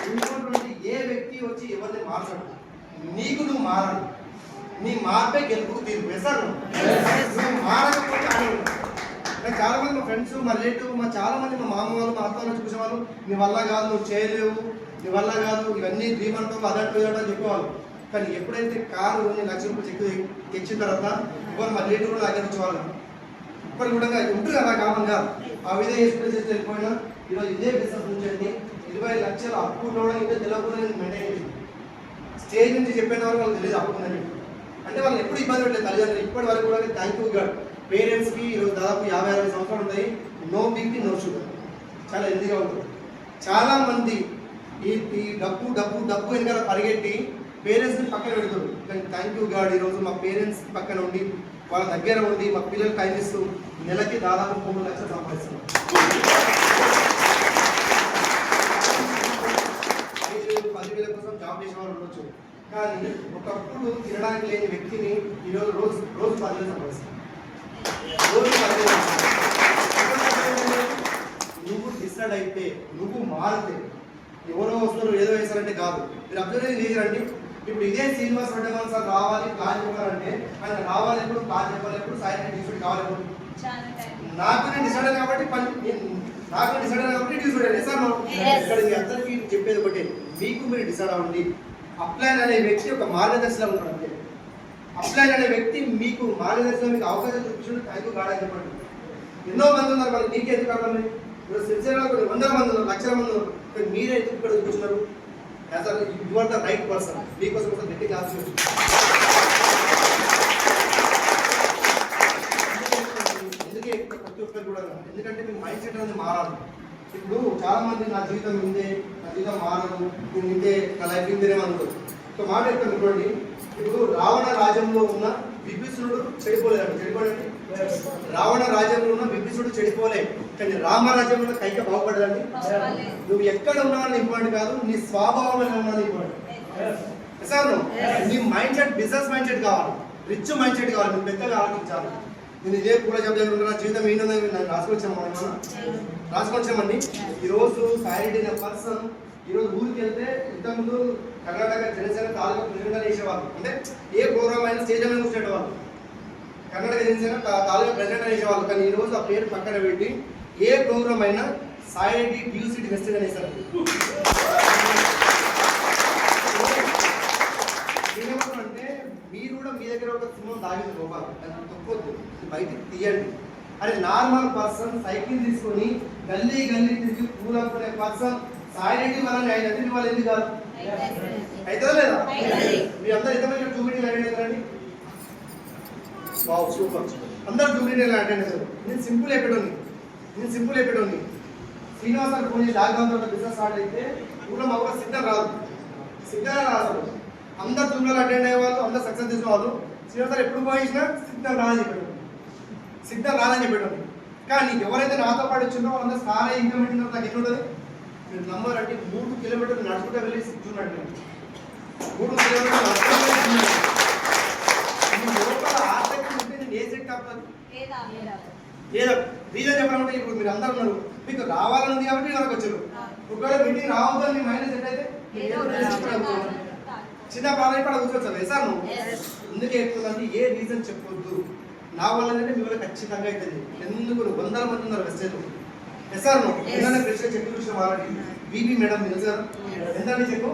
ఇంకోటి ఏ వ్యక్తి వచ్చి ఎవరిని మార్చడు, నీకు నువ్వు మారాలి. నీ మార్పే గెలుపుకు తీర్పు. వేసారు నువ్వు మారకపోతే ఆడవు. చాలా మంది మా ఫ్రెండ్స్, మా రిలేటివ్, చాలా మంది మా మామ వాళ్ళు, మా అత్త వాళ్ళు చూసేవాళ్ళు, నీ వల్ల కాదు, నువ్వు చేయలేవు, నీ వల్ల కాదు, ఇవన్నీ డ్రీమ్ అంటావు, అదట్టు అని చెప్పేవాళ్ళు. కానీ ఎప్పుడైతే కారు నేను 1,00,000 రూపాయలు తెచ్చిన తర్వాత ఇవాళ మా రిలేటివ్ కూడా దగ్గర వచ్చేవాళ్ళు. ఇప్పుడు కూడా ఉంటుంది కదా కామన్గా, ఆ విధంగా ఎక్స్ప్రెస్ చేసి వెళ్ళిపోయినా ఈరోజు ఇదే బిజినెస్ నుంచి 20 లక్షల అప్పు కూడా ఇంకా తెలియకుండా నేను మెయింటైన్ చేసి స్టేజ్ నుంచి చెప్పేంత వరకు వాళ్ళకి తెలియదు అప్పు ఉందని. అంటే వాళ్ళు ఎప్పుడు ఇబ్బంది పెట్టలేదు తల్లిదండ్రులు. ఇప్పటి వరకు కూడా థ్యాంక్ యూ గాడ్. పేరెంట్స్కి ఈరోజు దాదాపు 50-60 సంవత్సరాలు ఉంటాయి. నో బీపీ నో షుగర్, చాలా హెల్తీగా ఉంటుంది. చాలామంది ఈ డబ్బు వెనకాల పరిగెట్టి పేరెంట్స్ని పక్కన పెడతారు. కానీ థ్యాంక్ యూ గాడ్ ఈరోజు మా పేరెంట్స్ పక్కన ఉండి వాళ్ళ దగ్గర ఉండి మా పిల్లలు టైం ఇస్తూ నెలకి దాదాపు 3 లక్షలు సంపాదిస్తున్నాం. 10,000 కోసం జాబ్ చేసే వాళ్ళు ఉండొచ్చు, కానీ ఒకప్పుడు తినడానికి లేని వ్యక్తిని ఈరోజు రోజు 10,000 సంపాదిస్తాం. నువ్వు డిసైడ్ అయితే, నువ్వు మారితే, ఎవరో వస్తారు ఏదో వేస్తారంటే కాదు. మీరు అబ్జర్వ్ చేయాలండి. ఇప్పుడు ఇదే శ్రీనివాస్ రెడ్డి సార్ రావాలి ప్లాన్ చెప్పారంటే ఆయన రావాలి ఎప్పుడు, ప్లాన్ చెప్పాలి ఎప్పుడు, సాయంత్రం డిసైడ్ కావాలి ఎప్పుడు. నాకు నేను డిసైడ్ కాబట్టి డిసైడ్ సార్ ఇక్కడ మీ అందరికీ చెప్పేది ఒకటి, మీకు మీరు డిసైడ్ అవ్వండి. అప్లైన్ అనే వ్యక్తి ఒక మార్గదర్శిలో ఉంటాడు అంతే. అప్లైన్ అనే వ్యక్తి మీకు మార్గదర్శనం, మీకు అవకాశం చూపించడం థ్యాంక్ యూ గాడ్ చెప్పండి. ఎన్నో మంది ఉన్నారు, మరి మీకే ఎందుకు అవ్వాలి? ఇప్పుడు సిన్సియర్గా కొన్ని 100 మంది ఉన్నారు, లక్షల మంది ఉన్నారు, కానీ మీరే ఎందుకు ఇక్కడ చూస్తున్నారు? You are the right person. మీకోసం కోసం గట్టి క్లాస్ ఎందుకే ప్రతి ఒక్కరు కూడా, ఎందుకంటే మీ మైండ్ సెట్ అనేది మారాలి. ఇప్పుడు చాలా మంది నా జీవితం ఇందే, నా జీవితం మారదు, నేను ఇంతే, నా లైఫ్ ఇందేనే అనుకోరు. ఒక మాట చెప్తాను అనుకోండి. ఇప్పుడు రావణ రాజ్యంలో ఉన్న విభీషణుడు చెడిపోలేదండి. రావణ రాజ్యంలో ఉన్న విభీషణుడు చెడిపోలే, కానీ రామరాజ్యంలో కైక బాగుపడదండి. నువ్వు ఎక్కడ ఉన్నావని ఇంపార్టెంట్ కాదు, నీ స్వభావం ఎలా ఉన్నది ఇంపార్టెంట్. సార్ మీ mind set business mind set కావాలి, రిచ్ మైండ్ సెట్ కావాలి, మీరు పెద్దగా ఆలోచించాలి. నేను ఇదే కూడా చెప్పలేదు, నా జీవితం ఏంటంటే నాకు రాసుకొచ్చామండి. ఈరోజు సాయిరెడ్డి అనే పర్సన్ ఈరోజు ఊరికి వెళ్తే ఇంతకుముందు కర్ణాటక జనసేన తాలూకా ప్రెసిడెంట్ వేసేవాళ్ళు, అంటే ఏ ప్రోగ్రామ్ అయినా స్టేజ్ మీద కూర్చునేవాళ్ళు, కర్ణాటక జనసేన తాలూకా ప్రెసిడెంట్ వేసేవాళ్ళు. కానీ ఈరోజు ఆ పేరు పక్కన పెట్టి ఏ ప్రోగ్రామ్ అయినా సాయిరెడ్డి డ్యూసిటీ వెస్టర్న్ వేశారు. ఏమంటే మీరు కూడా మీ దగ్గర ఒక సింహం దాగింది లోపల, తొక్కొద్దు, బయటికి తీయండి. అరే నార్మల్ పర్సన్ సైకిల్ తీసుకొని గల్లీ గల్లీ తిరిగి పూలు అనుకునే పర్సన్ సాయిరెడ్డి వాళ్ళని 5 వాళ్ళు ఎందుకు కాదు? అవుతుందా లేదా? మీరు అందరూ ఎంతమంది జూబిలీలు అటెండ్ అవుతారండి? వావ్ సూపర్, అందరూ జూబిలీలు అటెండ్ అవుతారు. నేను సింపుల్ చెప్పేటోని శ్రీనివాస్ గారు ఫోన్ చేసి లాక్డౌన్ తర్వాత బిజినెస్ స్టార్ట్ అయితే ఊళ్ళో మా ఊళ్ళో సిగ్నల్ రాదు. అందరు జూబిలీలు అటెండ్ అయ్యే వాళ్ళు, అందరు సక్సెస్ చేసేవాళ్ళు. శ్రీనివాస్ గారు ఎప్పుడు పోయించినా సిగ్నల్ రాదని చెప్పేటోని. కానీ ఎవరైతే నాతో పాటు వచ్చిందో వాళ్ళందరూ సారే ఇన్కమ్ పెట్టినారో నాకు ఎట్లుంటుంది? మీరు నమ్మరు అంటే 3 కిలోమీటర్లు నడుచుకుంటూ వెళ్ళి చూడండి, 3 కిలోమీటర్లు లోపల ఆసక్తి ఉంటే నేను ఏ సెట్ కాదు లేదా రీజన్ చెప్పాలంటే ఇప్పుడు మీరు అందరూ ఉన్నారు, మీకు రావాలని కాబట్టి నాకు వచ్చారు. ఒకవేళ మీటింగ్ రావద్దని మైనస్ సెట్ అయితే చిన్న ప్రాబ్లం కూడా కూర్చోవచ్చు సార్. నువ్వు ఎందుకు చెప్తుందంటే ఏ రీజన్ చెప్పొద్దు, నా వల్ల మీ వల్ల ఖచ్చితంగా అవుతుంది. ఎందుకు 100 మంది ఉన్నారు వెస్టేజ్ సార్. నువ్వు ఏదైనా ప్రశ్న చెప్పి చూసిన ఆల్రెడీ బీబీ మేడం మీరు సార్ ఎంత చెప్పు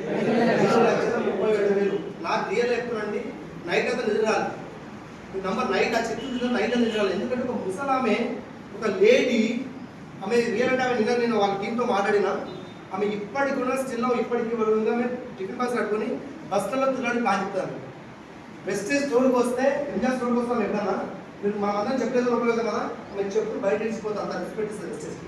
37,000. నాకు రియల్ చెప్తున్నాండి, నైట్ అంతా నిద్రాలి నంబర్ నైట్ ఆ చెట్టు నైట్ అంతా నిద్రాలి. ఎందుకంటే ఒక ముసలామె, ఒక లేడీ, ఆమె రియల్ అంటే ఆమె నేను వాళ్ళ టీంతో మాట్లాడినా, ఆమె ఇప్పటికి కూడా స్టిల్ ఇప్పటికీ ఆమె టిఫిన్ బాక్స్ కట్టుకొని బస్సులో తిరగడానికి ప్లాన్ చెప్తారు. వెస్టేజ్ స్టోర్కి వస్తే ఇండియా స్టోర్కి వస్తాం ఎప్పుడన్నా మీరు మా అందరం చెప్పలేదు లోపల కదా, ఆమె చెప్పుడు బయట ఇచ్చిపోతాం, అంత రెస్పెక్ట్ ఇస్తుంది వెస్టేజ్.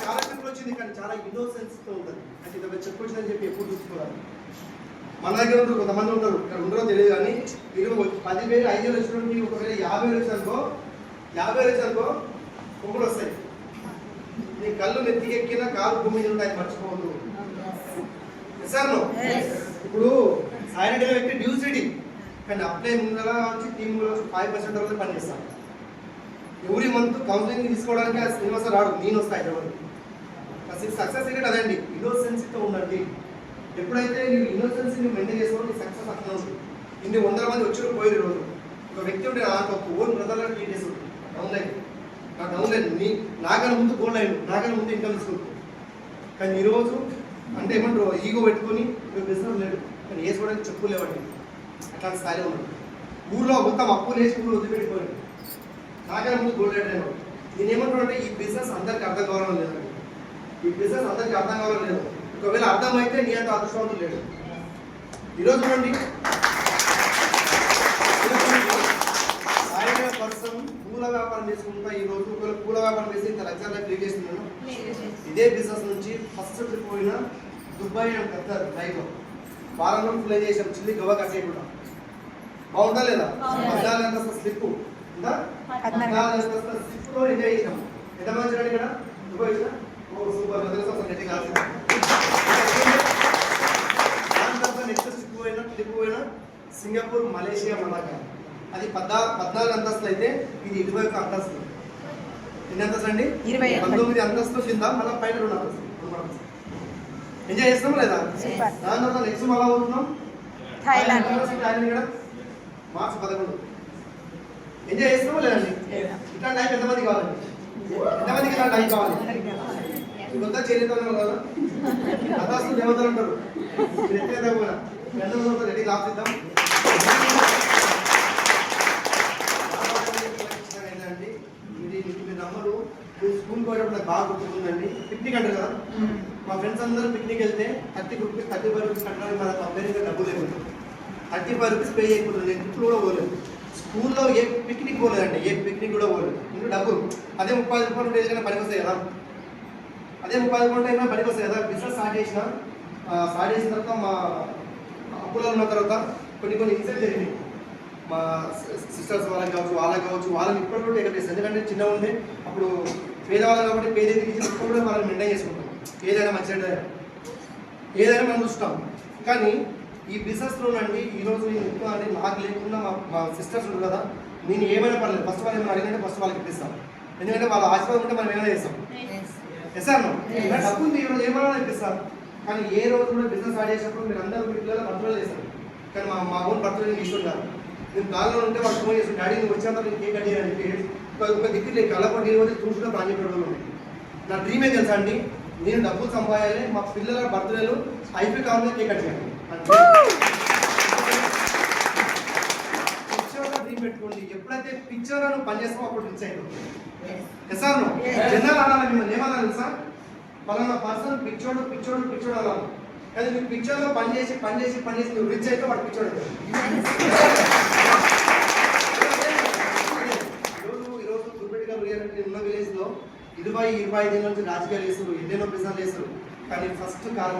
చాలా ట్రిప్లు వచ్చింది కానీ చాలా ఇన్నోసెన్స్తో ఉంటుంది, అంటే ఇక్కడ చెప్పొచ్చిందని చెప్పి ఎప్పుడు చూసుకోవాలి. మన దగ్గర ఉంటారు, కొంతమంది ఉంటారు, ఇక్కడ ఉండరో తెలియదు కానీ మీరు 10,000 5,000 వచ్చినప్పుడు ఒకవేళ 50,000 వచ్చారనుకో 50,000 వచ్చారనుకో పొంగులు వస్తాయి. నీ కళ్ళు నెత్తికెక్కినా కాలు భూమి ఉంటాయి, మర్చిపోవద్దు సార్. ఇప్పుడు సాయిరెడ్డి వ్యక్తి డ్యూసిటీ కానీ అప్లై ముందర వచ్చి టీంలో 5% వరకు పనిచేస్తాను. ఎవ్రీ మంత్ కౌన్సిలింగ్ తీసుకోవడానికి ఆ శ్రీనివాస రాడు, నేను వస్తాను హైదరాబాద్. సక్సెస్ రేట్ అదండి, ఇన్నోసెన్సీతో ఉండండి. ఎప్పుడైతే నీకు ఇన్నోసెన్సీని మెయింటైన్ చేసుకోవడం నీ సక్సెస్ అట్లా ఉంటుంది. ఇన్ని 100 మంది వచ్చి పోయి రోజు ఒక వ్యక్తి ఉంటే నాకు ఒక ఓన్ బ్రదర్గా ట్రీట్ చేసి ఉంటుంది. డౌన్లైన్ నాకు డౌన్లైన్ నాకన్నా ముందు గోల్ లైన్, నాకన్నా ముందు ఇన్కమ్ తీసుకుంటుంది. కానీ ఈరోజు అంటే ఏమంటారు ఈగో పెట్టుకొని బిజినెస్ లేడు కానీ వేసుకోవడానికి చెప్పులు లేవండి, అట్లాంటి స్థాయిలో ఉన్నాడు. ఊళ్ళో మొత్తం అప్పులు వేసి ఊళ్ళో వదిలిపెట్టిపోయాడు, నాకన్నా ముందు గోల్డ్ రేట్ అయినా. నేను ఏమంటాడు అంటే ఈ బిజినెస్ అందరికి అర్థం కావడం లేదండి, ఈ బిజినెస్ అందరికి అర్థం కావడం లేదు. ఒకవేళ అర్థమైతే నీ అంత అదృష్టవంతులు లేడు. ఈరోజు చూడండి సాయిగా పర్సన్ పూల వ్యాపారం చేసుకుంటా ఈరోజు ఒకవేళ పూల వ్యాపారం చేసి ఇంత లగ్జరీ లైఫ్ లీడ్ చేస్తున్నాను. ఇదే బిజినెస్ నుంచి ఫస్ట్ ట్రిప్ పోయిన దుబాయ్ అండ్ ఖత్తర్ లైఫ్లో వారం రోజులు ఫ్లై చేసాం, చిల్లి గవా కట్టేయకుండా. బాగుందా లేదా? 14 అంతస్తు స్లిప్ ఉందా, 14 అంతస్తు స్లిప్లో ఎంజాయ్ చేసాం. ఎంతమంది చూడండి ఇక్కడ దుబాయ్ వచ్చిన సూపర్ నెట్ కాదు. నెక్స్ట్ ట్రిప్ పోయినా సింగపూర్, మలేషియా, మలాకా. అది 14 అంతస్తులు అయితే ఇది 21 అంతస్తులు. ఎన్ని అంతస్తులు అండి? 19 అంతస్తులు కింద మళ్ళీ పైన 2 అంతస్తులు. ఎంజాయ్ చేస్తాం లేదా? దాని తర్వాత నెక్స్ట్ మళ్ళీ పోతున్నాం థాయిలాండ్ ఇక్కడ మార్చి 11. ఎంజాయ్ చేస్తామా లేదండి? ఇట్లాంటి టైం ఎంతమంది కావాలండి? ఎంతమందికి ఇట్లాంటి టైం కావాలి? ఇదంతా చేయలేతాను కదా, అంతస్తులు దేవతలు అంటారు. ఎట్లయితే కూడా రెడీ రాసిద్దాం. ఏంటండి ఇది నమ్మరు, స్కూల్ పోయేటప్పుడు నాకు బాగా గుర్తుందండి. పిక్నిక్ అంటారు కదా, మా ఫ్రెండ్స్ అందరూ పిక్నిక్ వెళ్తే 35 రూపీస్ కట్టడానికి మన కంపెనీగా డబ్బులు లేకుండా 35 రూపీస్ పే చేయకూడదు. నేను ట్రిప్లు కూడా పోలేదు, స్కూల్లో ఏ పిక్నిక్ పోలేదండి, ఏ పిక్నిక్ కూడా పోలేదు. ఇంకా డబ్బులు అదే 30 రూపాయలు ఉంటే ఏదైనా పనికి వస్తాయి కదా, అదే 30 రూపాయలు అయినా పనికి వస్తాయి కదా. బిజినెస్ స్టార్ట్ చేసిన తర్వాత మా అప్పులలో ఉన్న తర్వాత కొన్ని ఇన్సిడెంట్ జరిగింది. మా సిస్టర్స్ వాళ్ళకి కావచ్చు వాళ్ళని ఇప్పటి కూడా టేకప్ చేస్తారు. ఎందుకంటే చిన్న ఉండే అప్పుడు పేదవాళ్ళం కాబట్టి పేద కూడా వాళ్ళని మెయింటైన్ చేసుకుంటాం. ఏదైనా మంచిగా ఏదైనా మనం చూస్తాం. కానీ ఈ బిజినెస్లోనండి ఈరోజు నేను ఎక్కువ అండి నాకు లేకుండా మా సిస్టర్స్ ఉంటారు కదా, నేను ఏమైనా పర్లేదు ఫస్ట్ వాళ్ళు ఏమైనా అడిగితే ఫస్ట్ వాళ్ళకి ఇప్పిస్తాం. ఎందుకంటే వాళ్ళ ఆశీర్వాదం ఉంటే మనం ఏమైనా చేస్తాం. ఎసాను డబ్బు ఉంది ఈరోజు ఏమైనా ఇప్పిస్తాం. కానీ ఏ రోజు కూడా బిజినెస్ స్టార్ట్ చేసినప్పుడు మీరు అందరూ మీ పిల్లలు బర్త్డే చేస్తారు. కానీ మా ఓన్ బర్త్డే నేను ఇష్టం కాదు. నేను దానిలో ఉంటే వాళ్ళు ఫోన్ చేస్తాను, డాడీ నువ్వు వచ్చాక నేను కేక్ అడిగాను అని చెప్పి ఒక దిక్కు నేను కళ్ళపడి నేను చూసుకుంటే ప్రాణి పెట్టడం ఉన్నాయి. నా డ్రీమే తెలుసా అండి, నేను డబ్బులు సంపాదాలి, మా పిల్లల బర్త్డేలు ఐపీ కావాలని కేక్ అడిగాను. పిక్చర్లో డ్రీమ్ పెట్టుకోండి. ఎప్పుడైతే పిక్చర్లో నువ్వు పనిచేస్తావో అప్పుడు రిచ్ అయిపోతుంది. సార్ జనాలు అనాలి, మిమ్మల్ని ఏమన్నా తెలుసా, పలానా పర్సన్ పిచ్చోడు పిచ్చోడు పిచ్చోడు అనాలి. కానీ నువ్వు పిక్చర్లో పనిచేసి నువ్వు రిచ్ అయితే వాడు పిచ్చోడు అవుతాడు. ఈరోజు గుర్బెట్టిగా ఉన్న విలేజ్లో 20-25 ఏళ్ళ నుంచి రాజకీయాలు వేస్తారు, ఎన్నెన్నో బిజినెస్ వేస్తారు. కానీ ఫస్ట్ కాలం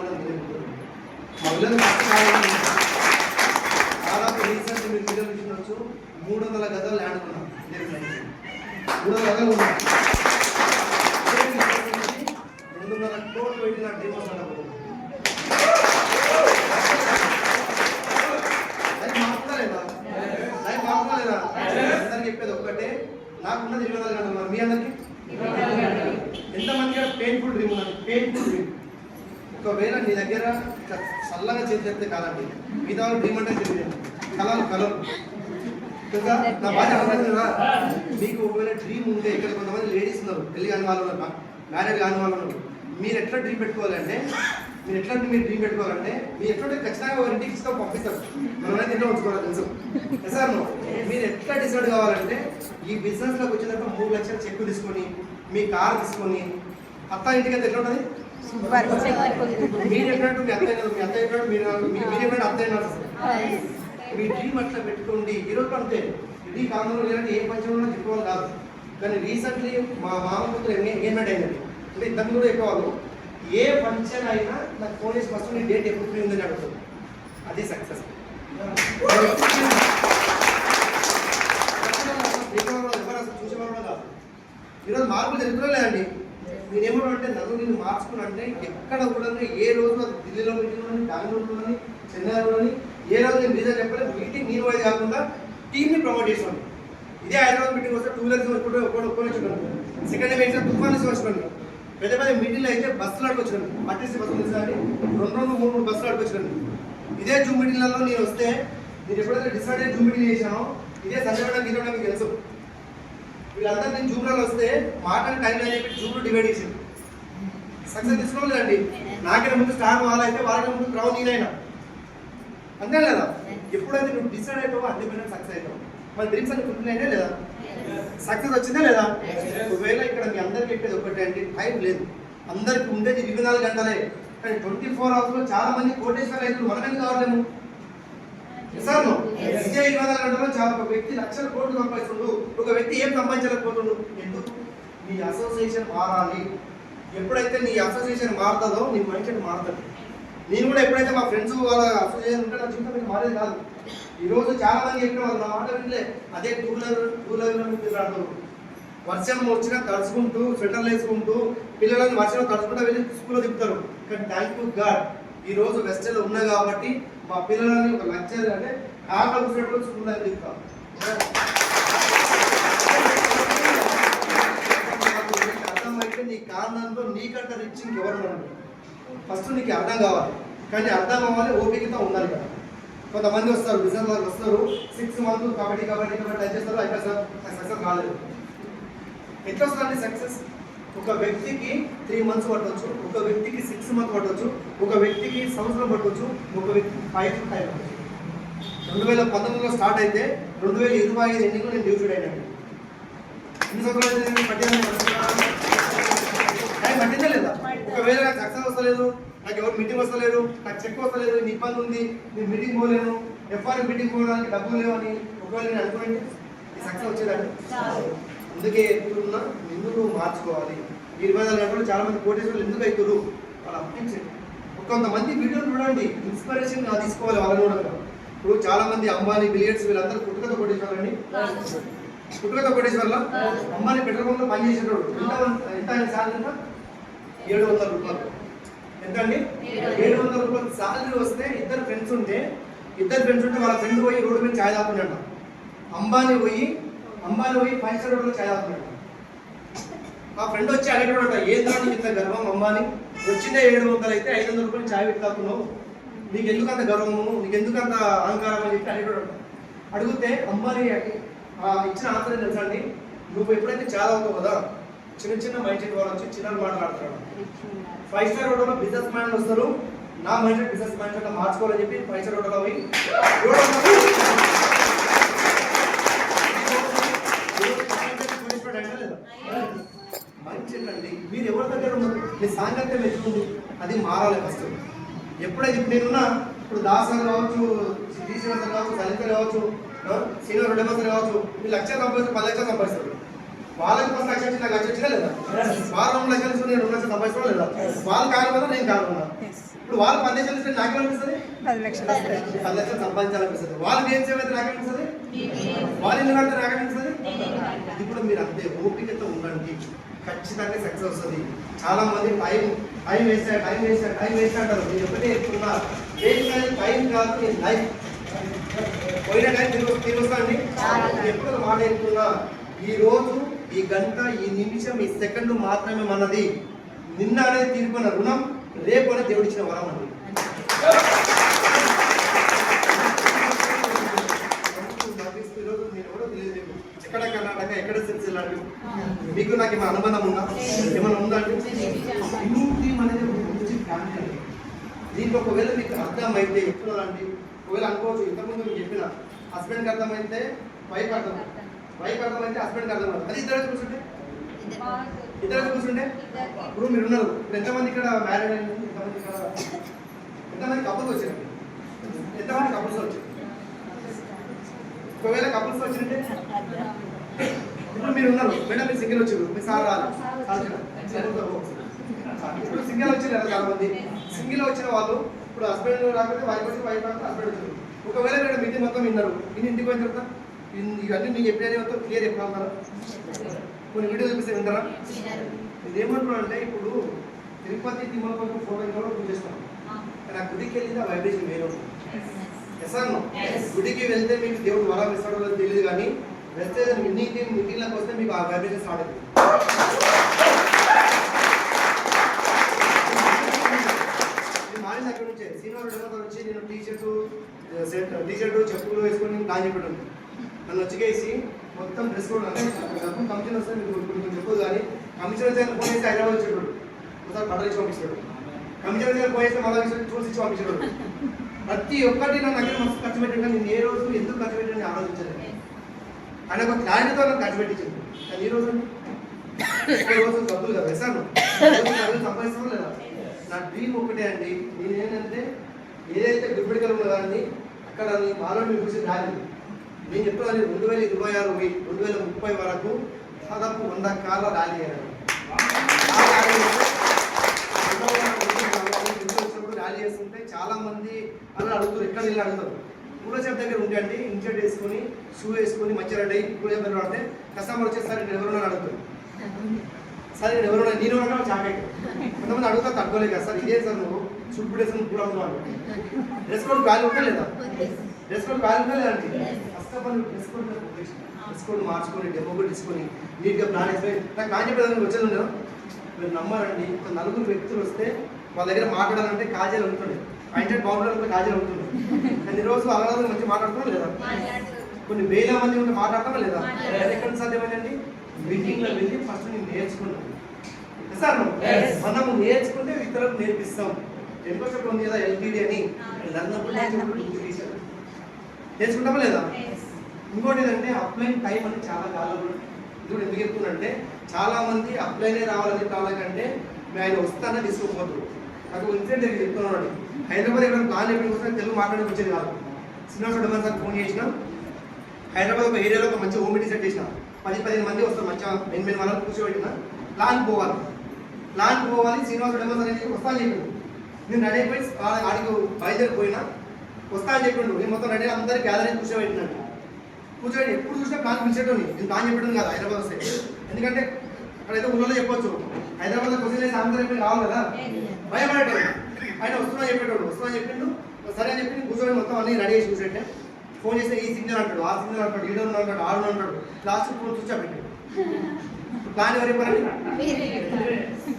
మా పిల్లలు ఫస్ట్ కాలం దాదాపు రీసెంట్ మీరు పిల్లలు చూడవచ్చు 300 గజాలు ల్యాండ్ ఉన్నాం. 300 గజాలు ఉన్నాయి. 2.5 కోట్లు పెట్టిన డ్రీమ్ వస్తాను. మాట్లాడలేదా అందరికి చెప్పేది ఒక్కటే, నాకున్నది 24 గంటలు. మీ అందరికి ఎంతమంది పెయిన్ఫుల్ డ్రీమ్ ఉన్నది? Painful dream. ఒకవేళ నీ దగ్గర చల్లగా చేతి చెప్తే కాదండి, మిగతా డ్రీమ్ అంటే తెలియదు. కలలు ఇంకా నా బాగా అర్థం కదా. మీకు ఒకవేళ డ్రీమ్ ఉంటే, ఇక్కడ కొంతమంది లేడీస్ ఉన్నారు, పెళ్లి కాని వాళ్ళు ఉన్నారు, మ్యారేజ్ కాని వాళ్ళు ఉన్నారు. మీరు ఎట్లా డ్రీమ్ పెట్టుకోవాలంటే మీరు డ్రీమ్ పెట్టుకోవాలంటే మీరు ఎట్లా ఖచ్చితంగా ఒక ఇంటికి ఇస్తాం పంపిస్తారు. మనమైతే ఎన్నో ఉంచుకోవాలి తెలుసు. సార్ మీరు ఎట్లా డిసైడ్ కావాలంటే ఈ బిజినెస్లోకి వచ్చినప్పుడు 3 లక్షలు చెక్ తీసుకొని మీ కార్ తీసుకొని అత్త ఇంటికి అయితే ఎట్లా ఉంటుంది? మీరు ఎట్లంటూ మీ అత్త ఎట్లా మీరు ఎప్పుడైనా అత్త అయినా మీ డ్రీమ్ అట్లా పెట్టుకోండి. ఈరోజు అంతే, ఇది కాలంలో లేదంటే ఏ పంచంలో చెప్పుకోవాలి కాదు. కానీ రీసెంట్లీ మా మామ కూతురు ఎంగేజ్మెంట్ అయిందండి. అంటే ఇద్దరు కూడా ఎక్కువ ఏ ఫంక్షన్ అయినా నాకు ఫోన్ చేసి ఫస్ట్ నీ డేట్ ఎప్పుడు ఫ్రీ ఉందని అడుగుతుంది. అది సక్సెస్. ఎవరు అసలు చూసేవారు కూడా కాదు. ఈరోజు మార్పులు జరుగుతున్నా లేదండి. నేనేమంటే నిన్ను మార్చుకుని అంటే ఎక్కడ కూడా ఏ రోజు ఢిల్లీలో మీటింగ్ కానీ, బెంగళూరులోని, చెన్నైలోని ఏ రోజు నేను రీజన్ చెప్పలేదు. మీటింగ్ నేను వైజ్ కాకుండా టీమ్ని ప్రమోట్ చేసాను. ఇదే హైదరాబాద్ మీటింగ్ వస్తే 2 వీలర్స్ ఒక్కొక్కరు వచ్చున్నాను. సెకండ్ మీటింగ్ తుఫాన్ నుంచి వచ్చినాను. పెద్ద పెద్ద మీటింగ్లు అయితే బస్సులు ఆడుకొచ్చినాను. ఆర్టీసీ బస్సులు తెలుసండి, 2-3 బస్సులు ఆడుకొచ్చినాను. ఇదే జూమ్ మీటింగ్లలో నేను వస్తే, నేను ఎప్పుడైతే డిసైడ్ అయ్యి జూమ్ మీటింగ్ చేశానో ఇదే సంజయ్ గీత మీకు తెలుసు. వీళ్ళందరూ నేను జూమ్లో వస్తే మాటలు టైం అని చెప్పి జూమ్లో డివైడ్ చేసింది. సక్సెస్ తీసుకోలేదండి. నాకైనా ముందు స్టార్ వాళ్ళ అయితే వాళ్ళకైనా ముందు క్రౌడ్ నేనైనా అంతే లేదా. ఎప్పుడైతే నువ్వు డిసైడ్ అవుతావో అన్ని పైన సక్సెస్ అవుతావు. మన డ్రీమ్స్ అన్ని ఫుల్ అయినా లేదా, సక్సెస్ వచ్చిందా లేదా? ఒకవేళ ఇక్కడ మీ అందరికి చెప్పేది ఒకటే అండి, టైం లేదు. అందరికి ఉండేది 24 గంటలే. కానీ 24 అవర్స్లో చాలా మంది కోటేశ్వర రైతులు మనమేం కావట్లేము సార్. ఇదే 24 గంటల్లో చాలా ఒక వ్యక్తి లక్షల కోట్లు సంపాదిస్తుండు, ఒక వ్యక్తి ఏం సంపాదించలేకపోతుండు. ఎందుకు? నీ అసోసియేషన్ మారాలి. ఎప్పుడైతే నీ అసోసియేషన్ మారుతుందో నీ మైండ్ సెట్ మారుతుంది. నేను కూడా ఎప్పుడైతే మా ఫ్రెండ్స్ వాళ్ళ అసోసియేషన్ ఉంటే నా జీవితం మీకు మారేది కాదు. ఈరోజు చాలా మంది చెప్పిన వాళ్ళు నా మాట వినలే. అదే టూ వీలర్ వర్షం వచ్చినా తడుచుకుంటూ స్వెటర్లు వేసుకుంటూ పిల్లలను వర్షంలో తడుచుకుంటూ వెళ్ళి స్కూల్లో తిప్పుతారు. కానీ థ్యాంక్ యూ గాడ్ ఈరోజు వెస్టర్లో ఉన్నా కాబట్టి మా పిల్లలని ఒక లక్చర్ అంటే కార్లో కూర్చున్నప్పుడు స్కూల్లో తిప్పుతాం. అర్థమైతే నీ కారణంలో నీకంటే రిచ్ ఇంకెవరు ఫస్ట్ నీకు అర్థం కావాలి. కానీ అర్థం అవ్వాలి, ఓపికతో ఉండాలి కదా. కొంతమంది వస్తారు బిజినెస్ వాళ్ళు వస్తారు, 6 మంత్స్ కబడ్డీ టచ్ చేస్తారు, అయిపోయి సార్ సక్సెస్ కాలేదు. ఎట్లా వస్తుందండి సక్సెస్? ఒక వ్యక్తికి 3 మంత్స్ పట్టవచ్చు, ఒక వ్యక్తికి 6 మంత్స్ పట్టవచ్చు, ఒక వ్యక్తికి సంవత్సరం పట్టవచ్చు, ఒక వ్యక్తికి 5 పట్టవచ్చు. 2019లో స్టార్ట్ అయితే 2025 ఎండింగ్లో నేను డ్యూటీ అయినాను. ఎన్ని సంవత్సరాలు టైం పట్టిందా లేదా? ఒకవేళ నాకు సక్సెస్ వస్తలేదు, నాకు ఎవరు మీటింగ్ వస్తలేదు, నాకు చెక్ వస్తలేదు, నీ ఇబ్బంది ఉంది, నేను మీటింగ్ పోలేను, ఎఫ్ఆర్ మీటింగ్ పోవడానికి డబ్బులు లేవని ఒకవేళ నేను అనుకోండి, ఈ సక్సెస్ వచ్చేదండి. అందుకే ఎప్పుడున్నా నిన్ను నువ్వు మార్చుకోవాలి. 24 గంటలు చాలా మంది కోటేశ్వర్లు ఎందుకు అవుతారు? వాళ్ళు అప్పించండి. కొంతమంది వీడియోలు చూడండి, ఇన్స్పిరేషన్ తీసుకోవాలి వాళ్ళని కూడా. ఇప్పుడు చాలా మంది అంబానీ, బిలియర్స్ వీళ్ళందరూ పుట్టుకతో కోటేశ్వర్లండి. పుట్టుకతో కోటేశ్వర్ల అంబానీ పెట్రోల్ బంక్లో పనిచేసేటోడు ఎంత ఆయన శాలరీ 700 రూపాయలు. ఎంత అండి? 700 రూపాయలు సాలరీ వస్తే ఇద్దరు ఫ్రెండ్స్ ఉంటే వాళ్ళ ఫ్రెండ్ పోయి రోడ్డు మీద ఛాయ్ తాగుతున్నాడు. అంబానీ పోయి 5 స్టార్ హోటల్లో ఛాయ్ తాగుతున్నాడు. ఆ ఫ్రెండ్ వచ్చి అడిగాడు, ఏందా నీకు ఇంత గర్వం అంబానీ, వచ్చిందే 700 అయితే 500 రూపాయలు ఛాయ్ పెట్టి తాగుతున్నావు, నీకు ఎందుకు అంత గర్వము, నీకు ఎందుకు అంత అహంకారం అని చెప్పి అడిగాడు. అడిగితే అంబానీ ఇచ్చిన ఆన్సర్ ఏం తెలుసా అండి, నువ్వు ఎప్పుడైతే ఛాయ్ తాగుతావు కదా, చిన్న మైండ్ సెట్ వాళ్ళు వచ్చి చిన్న మాట్లాడుతున్నాడు. 5 స్టార్ హోటల్లో బిజినెస్ మ్యాన్ వస్తారు, నా mind set business mind set మార్చుకోవాలని చెప్పి 5 స్టార్ హోటల్లో పోయి మంచి అండి. మీరు ఎవరి దగ్గర ఉన్నారు, మీ సాంగత్యం ఎత్తుకుంది, అది మారాలి ఫస్ట్. ఎప్పుడైతే ఇప్పుడు నేనున్నా, ఇప్పుడు దాసన్ కావచ్చు, శ్రీశ్రీనివాస కావచ్చు, సలిత కావచ్చు, సీనియర్ రెడ్డి కావచ్చు, మీరు 1,00,000 సంపాదిస్తారు, 10 లక్షలు సంపాదిస్తారు. వాళ్ళకి ఫస్ట్ 1,00,000 వచ్చి నాకు 1,00,000 వచ్చినా లేదా, వాళ్ళు 2 లక్షలు నేను 2 లక్షలు సంపాదిస్తాను లేదా, వాళ్ళు కారణం నేను కారణం. ఇప్పుడు వాళ్ళు 10 లక్షలు ఇస్తే నాకేమనిపిస్తుంది, 10 లక్షలు సంపాదించాలనిపిస్తుంది. వాళ్ళకి ఏం చేయమైతే నాకేమనిపిస్తుంది, వాళ్ళు ఎందుకు అంటే నాకేమనిపిస్తుంది. ఇప్పుడు మీరు అంతే ఓపికతో ఉండండి, ఖచ్చితంగా సక్సెస్ వస్తుంది. చాలా మంది టైం వేస్ట్ అంటారు. నేను ఎప్పుడే చెప్తున్నా, టైం కాదు, నేను లైఫ్ పోయిన టైం తిరిగి వస్తానండి. ఎప్పుడు మాట చెప్తున్నా, ఈ రోజు, ఈ గంట, ఈ నిమిషం, ఈ సెకండ్ మాత్రమే మనది. నిన్న అనేది తీర్పున రుణం, రేపు అనేది దేవుడిచ్చిన వరం అండి. ఈరోజు నేను ఎవరో తెలియదు, ఎక్కడ కర్ణాటక, ఎక్కడ సిరిసిల్ల, మీకు నాకు ఏమైనా అనుబంధం ఉందా, ఏమైనా ఉందా అండి? అనేది మంచి ఫ్యామిలీ అండి. దీంట్లో ఒకవేళ మీకు అర్థమైతే ఎప్పుడు అండి, ఒకవేళ అనుకోవచ్చు, ఇంతకుముందు మీకు చెప్పిన హస్బెండ్కి అర్థమైతే వైఫ్ అర్థమైతే హస్బెండ్కి అర్థమవుతుంది. అది ఇద్దరు కూర్చుంటే ఇప్పుడు మీరు ఉన్నారు, ఇప్పుడు ఎంతమంది ఇక్కడ మ్యారేజ్ అయింది, ఎంతమంది కపుల్స్ వచ్చారు, ఎంతమంది కపుల్స్ వచ్చారు? ఒకవేళ కపుల్స్ వచ్చినట్టే, ఇప్పుడు మీరు ఉన్నారు మేడం, మీరు సింగిల్ వచ్చారు, మీ సార్ రాదు, ఇప్పుడు సింగిల్ వచ్చారు కదా చాలా మంది. సింగిల్ వచ్చిన వాళ్ళు ఇప్పుడు హస్బెండ్ రాకపోతే వైఫ్ వచ్చి, వైఫ్ రాకపోతే హస్బెండ్ వచ్చారు. ఒకవేళ మేడం మీటింగ్ మొత్తం విన్నారు, ఇంటికి పోయిన తర్వాత ఇవన్నీ మీకు ఎప్పుడైనా మొత్తం క్లియర్ చెప్పగలుగుతారా? కొన్ని వీడియో చూపిస్తే వింటారా? ఇదేమంటున్నా అంటే, ఇప్పుడు తిరుపతి తిమ్మలపల్లి ఫోటో కూడా చూపిస్తాను, కానీ ఆ గుడికి వెళ్ళింది ఆ వైబ్రేషన్ వేరే ఉంటుంది. ఎసాను గుడికి వెళ్తే మీకు దేవుడు వరం ఇస్తాడో తెలియదు, కానీ వెళ్తే మీటింగ్లకు వస్తే మీకు ఆ వైబ్రేషన్ స్టార్ట్ అవుతుంది. మారింది అక్కడ నుంచే. సీనియర్ వచ్చి నేను టీషర్టు చెప్పులు వేసుకొని ప్లాన్ చెప్పడం, నన్ను వచ్చేసి మొత్తం డ్రెస్ కోడ్ అంటే డబ్బు కమిషన్ వస్తే మీకు చెప్పదు, కానీ కమిషన్ వచ్చి ఫోన్ చేసి హైదరాబాద్ వచ్చాడు, ఒకసారి బట్టలు ఇచ్చి పంపించాడు. కమిషన్ వచ్చి ఫోన్ చేస్తే మళ్ళీ టూల్స్ ఇచ్చి పంపించాడు. ప్రతి ఒక్కటి నన్ను దగ్గర మస్తు ఖర్చు పెట్టాను, కానీ నేను ఏ రోజు ఎందుకు ఖర్చు పెట్టాను ఆలోచించలేదు. ఆయన ఒక క్లారిటీతో నాకు ఖర్చు పెట్టించాను. కానీ ఈ రోజు డబ్బులు కదా వేసాను, సంపాదిస్తాను లేదా. నా డ్రీమ్ ఒకటే అండి, నేనేంటంటే ఏదైతే గుడ్బడికలు ఉన్నదాన్ని అక్కడ మాలో మీరు చూసి రాలేదు. నేను చెప్తాను, 2026 2030 వరకు దాదాపు 100 కార్ల ర్యాలీ అయ్యాను. ర్యాలీ చేస్తుంటే చాలా మంది అలా అడుగుతారు, ఎక్కడ వెళ్ళి అడుగుతారు. పూలచేప దగ్గర ఉండండి, ఇన్షర్ట్ వేసుకొని షూ వేసుకొని మంచిగా రెడీ అయ్యి పూలచేప దగ్గర పడితే కస్టమర్ వచ్చేసరి నేను ఎవరున్నా అడుగుతారు. సరే నేను ఎవరున్నా, నేను ఎవరన్నా చాకైతే కొంతమంది అడుగుతా తట్టుకోలేదు కదా సార్, ఇదే సార్ నువ్వు షూట్ వేసుకుని పూల ఉన్నావు, డ్రెస్ కోడ్ ఖాళీ ఉంటే లేదా, డ్రెస్ కోడ్ ఖాళీ ఉంటే లేదండి. First of all dress code మార్చుకొని డెమో కూడా తీసుకొని నీట్గా ప్లాన్ వేసుకొని నాకు ప్లాన్ చెప్పేదానికి వచ్చేది ఉండదు. మీరు నమ్మారండి, ఒక 4 వ్యక్తులు వస్తే వాళ్ళ దగ్గర మాట్లాడాలంటే కాజాలు ఉంటుండే, పాయింటెడ్ బాగుండాలంటే కాజాలు ఉంటుండే. కానీ ఈరోజు అలా మంచి మాట్లాడుతున్నాం లేదా, కొన్ని వేల మంది ఉంటే మాట్లాడతామా లేదా. ఎక్కడ సాధ్యమైందండి, మీటింగ్లో వెళ్ళి ఫస్ట్ నేను నేర్చుకున్నాను సార్. మనము నేర్చుకుంటే ఇతరులకు నేర్పిస్తాం. ఎందుకంటే ఉంది కదా ఎల్టీడీ అని నేర్చుకుంటామా లేదా. ఇంకోటి ఏంటంటే అప్లైన్ టైం అని చాలా కాలం ఇది కూడా ఎందుకు చెప్తుందంటే, చాలా మంది అప్లైనే రావాలని వాళ్ళకంటే ఆయన వస్తానని తీసుకోకపోతారు. నాకు ఇన్సిడెంట్ చెప్తున్నాను, హైదరాబాద్ ఎక్కడ ప్లాన్ ఎక్కడికి వస్తే తెలుగు మాట్లాడడం వచ్చేది కాదు. శ్రీనివాస రెడ్డి సార్ ఫోన్ చేసినా, హైదరాబాద్ ఒక ఏరియాలో ఒక మంచి హోమ్ మీటింగ్ సెట్ చేసిన, 10-15 మంది వస్తారు, మంచిగా మెయిన్ వాళ్ళని కూర్చోబెట్టిన, ప్లాన్ పోవాలి. శ్రీనివాస రెడ్డి సార్ వస్తా అని చెప్పిండు. నేను రెడీ అయిపోయి ఆడికి బయలుదేరిపోయినా, వస్తా అని చెప్పిండు. నేను మొత్తం రెడీ అందరికీ గ్యాదరింగ్ కూర్చోబెట్టినాను. కూర్చోబెట్టి ఎప్పుడు చూసినా ప్లాన్ పిలిచేటోని, నేను ప్లాన్ చెప్పడం కాదు హైదరాబాద్ వస్తే. ఎందుకంటే అక్కడైతే ఊళ్ళో చెప్పొచ్చు, హైదరాబాద్ క్వశ్చన్ వేసి ఆన్సర్ చెప్పి రావాలి కదా, భయపడేటోడు. ఆయన వస్తున్నా చెప్పేటోడు, వస్తున్నా చెప్పిండు, సరే అని చెప్పి కూర్చొని మొత్తం అన్ని రెడీ చేసి చూసేట్టే ఫోన్ చేస్తే ఈ సిగ్నల్ అంటాడు, ఆ సిగ్నల్ అంటాడు, ఈడో అంటాడు, ఆడు అంటాడు, లాస్ట్ ఫోన్ స్విచ్ ఆఫ్ పెట్టాడు. ప్లాన్ ఎవరు చెప్పారండి?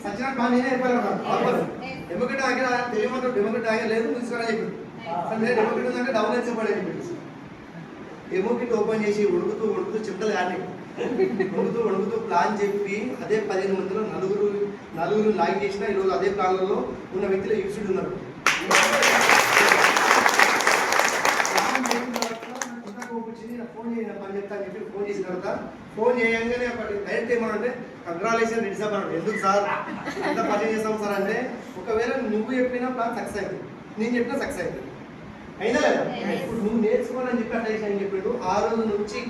సచిన ప్లాన్ నేనే చెప్పాను. డెమోక్రట్ దగ్గర తెలియమంటాడు, డెమోక్రట్ దగ్గర లేదు తీసుకురా చెప్పాడు. సరే డెమోక్రట్ ఉందంటే డౌన్ అని చెప్పాడు చెప్పాడు. డెమోక్రట్ ఓపెన్ చేసి ఉడుకుతూ చెమటలు కానీ వణుకుతూ ప్లాన్ చెప్పి అదే 15 మందిలో నలుగురు లాగ్ చేసిన ఈరోజు అదే ప్లాన్లలో ఉన్న వ్యక్తులు యూస్డ్ ఉన్నారు. ఫోన్ చేయండి పని చెప్తా అని చెప్పి ఫోన్ చేసిన తర్వాత ఫోన్ చేయంగానే డైరెక్ట్ ఏమనంటే కంగ్రాచులేషన్ రెడ్డి సార్ అన్నాడు. ఎందుకు సార్ ఎంత పని చేస్తాం సార్ అంటే, ఒకవేళ నువ్వు చెప్పిన ప్లాన్ సక్సెస్ అవుతుంది, నేను చెప్పినా సక్సెస్ అవుతుంది అయినా లేదా. ఇప్పుడు నువ్వు నేర్చుకోవాలని చెప్పి అట్లా చేసి అని చెప్పాడు. ఆ రోజు నుంచి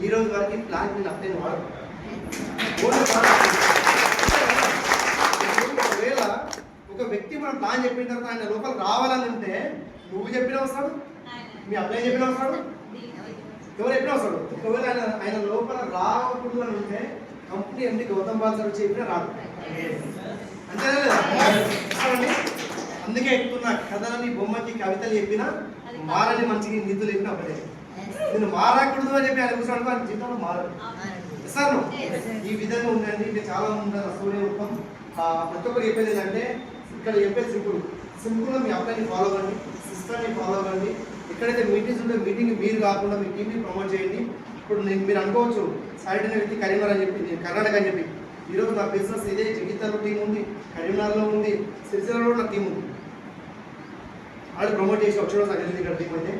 ఈ రోజు వరకు ప్లాన్ నేను అప్లైన్ వాడదు. ఒకవేళ ఒక వ్యక్తి మనం ప్లాన్ చెప్పిన తర్వాత ఆయన లోపల రావాలని ఉంటే నువ్వు చెప్పినా వస్తాడు, మీ అప్లై చెప్పినా వస్తాడు, ఎవరు చెప్పినా వస్తాడు. ఒకవేళ ఆయన లోపల రాకూడదు అని ఉంటే company MD Gautam Bal sir చెప్పినా రాదు. అంతేనా లేదా? అందుకే ఎక్కుతున్న కథలని బొమ్మకి కవితలు చెప్పినా మారని మంచికి నిధులు చెప్పినా ఒకటే. నేను మారకూడదు అని చెప్పి ఆయన కూర్చోడానికి ఆయన జీవితంలో మారదు సార్. ఈ విధంగా ఉందండి. ఇంకా చాలా ఉంటుంది స్టోరీ మొత్తం. ప్రతి ఒక్కరు చెప్పేది ఏంటంటే, ఇక్కడ చెప్పేది సింపుల్గా మీ అప్లైని ఫాలో అవ్వండి, సిస్టర్ని ఫాలో అవ్వండి. ఎక్కడైతే మీటింగ్స్ ఉంటే మీటింగ్ మీరు కాకుండా మీ టీంని ప్రమోట్ చేయండి. ఇప్పుడు మీరు అనుకోవచ్చు సైడ్ అనే వ్యక్తి కరీంనగర్ అని చెప్పి, కర్ణాటక అని చెప్పి. ఈరోజు నా బిజినెస్ ఇదే జగిత్యాలలో టీం ఉంది, కరీంనగర్లో ఉంది, సిరిసిల్లలో నా టీం ఉంది. వాళ్ళు ప్రమోట్ చేసి వచ్చాడు నాకు తెలియదు ఇక్కడ టీం అయితే.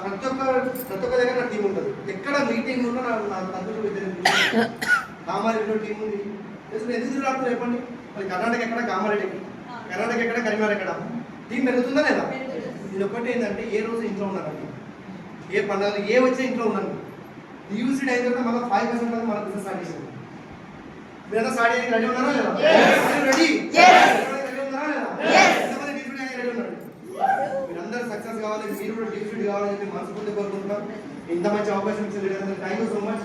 ప్రతి ఒక్క దగ్గర నా టీం ఉంటుంది. ఎక్కడ మీటింగ్ ఉన్నా నా తగ్గుతూ ఇద్దరు కామారెడ్డిలో టీం ఉంది. ఎందుకు రాకుండా చెప్పండి. మరి కర్ణాటక ఎక్కడ, కామారెడ్డికి, కర్ణాటక ఎక్కడ, కరీంనగర్ ఎక్కడ, టీం పెరుగుతుందా లేదా? ఇది ఒకటి ఏంటంటే, ఏ రోజు ఇంట్లో ఉన్నారండి, ఏ పండుగలు ఏ వచ్చే ఇంట్లో ఉన్నాను. యూసిడ్ అయిన తర్వాత మళ్ళీ 5% మన బిజినెస్ స్టార్ట్ చేసాం. మీరంతా స్టార్ట్ చేయడానికి రెడీ ఉన్నారా లేదా? రెడీ ఉన్నారా లేదా? ఎంతమంది డిఫరెంట్ అయ్యి రెడీ ఉన్నారు? మీరందరూ సక్సెస్ కావాలి, మీరు కూడా డిఫరెంట్ కావాలని చెప్పి మనస్ఫూర్తిగా కోరుకుంటున్నాం. ఇంత మంచి అవకాశం ఇచ్చిన థ్యాంక్ యూ సో మచ్.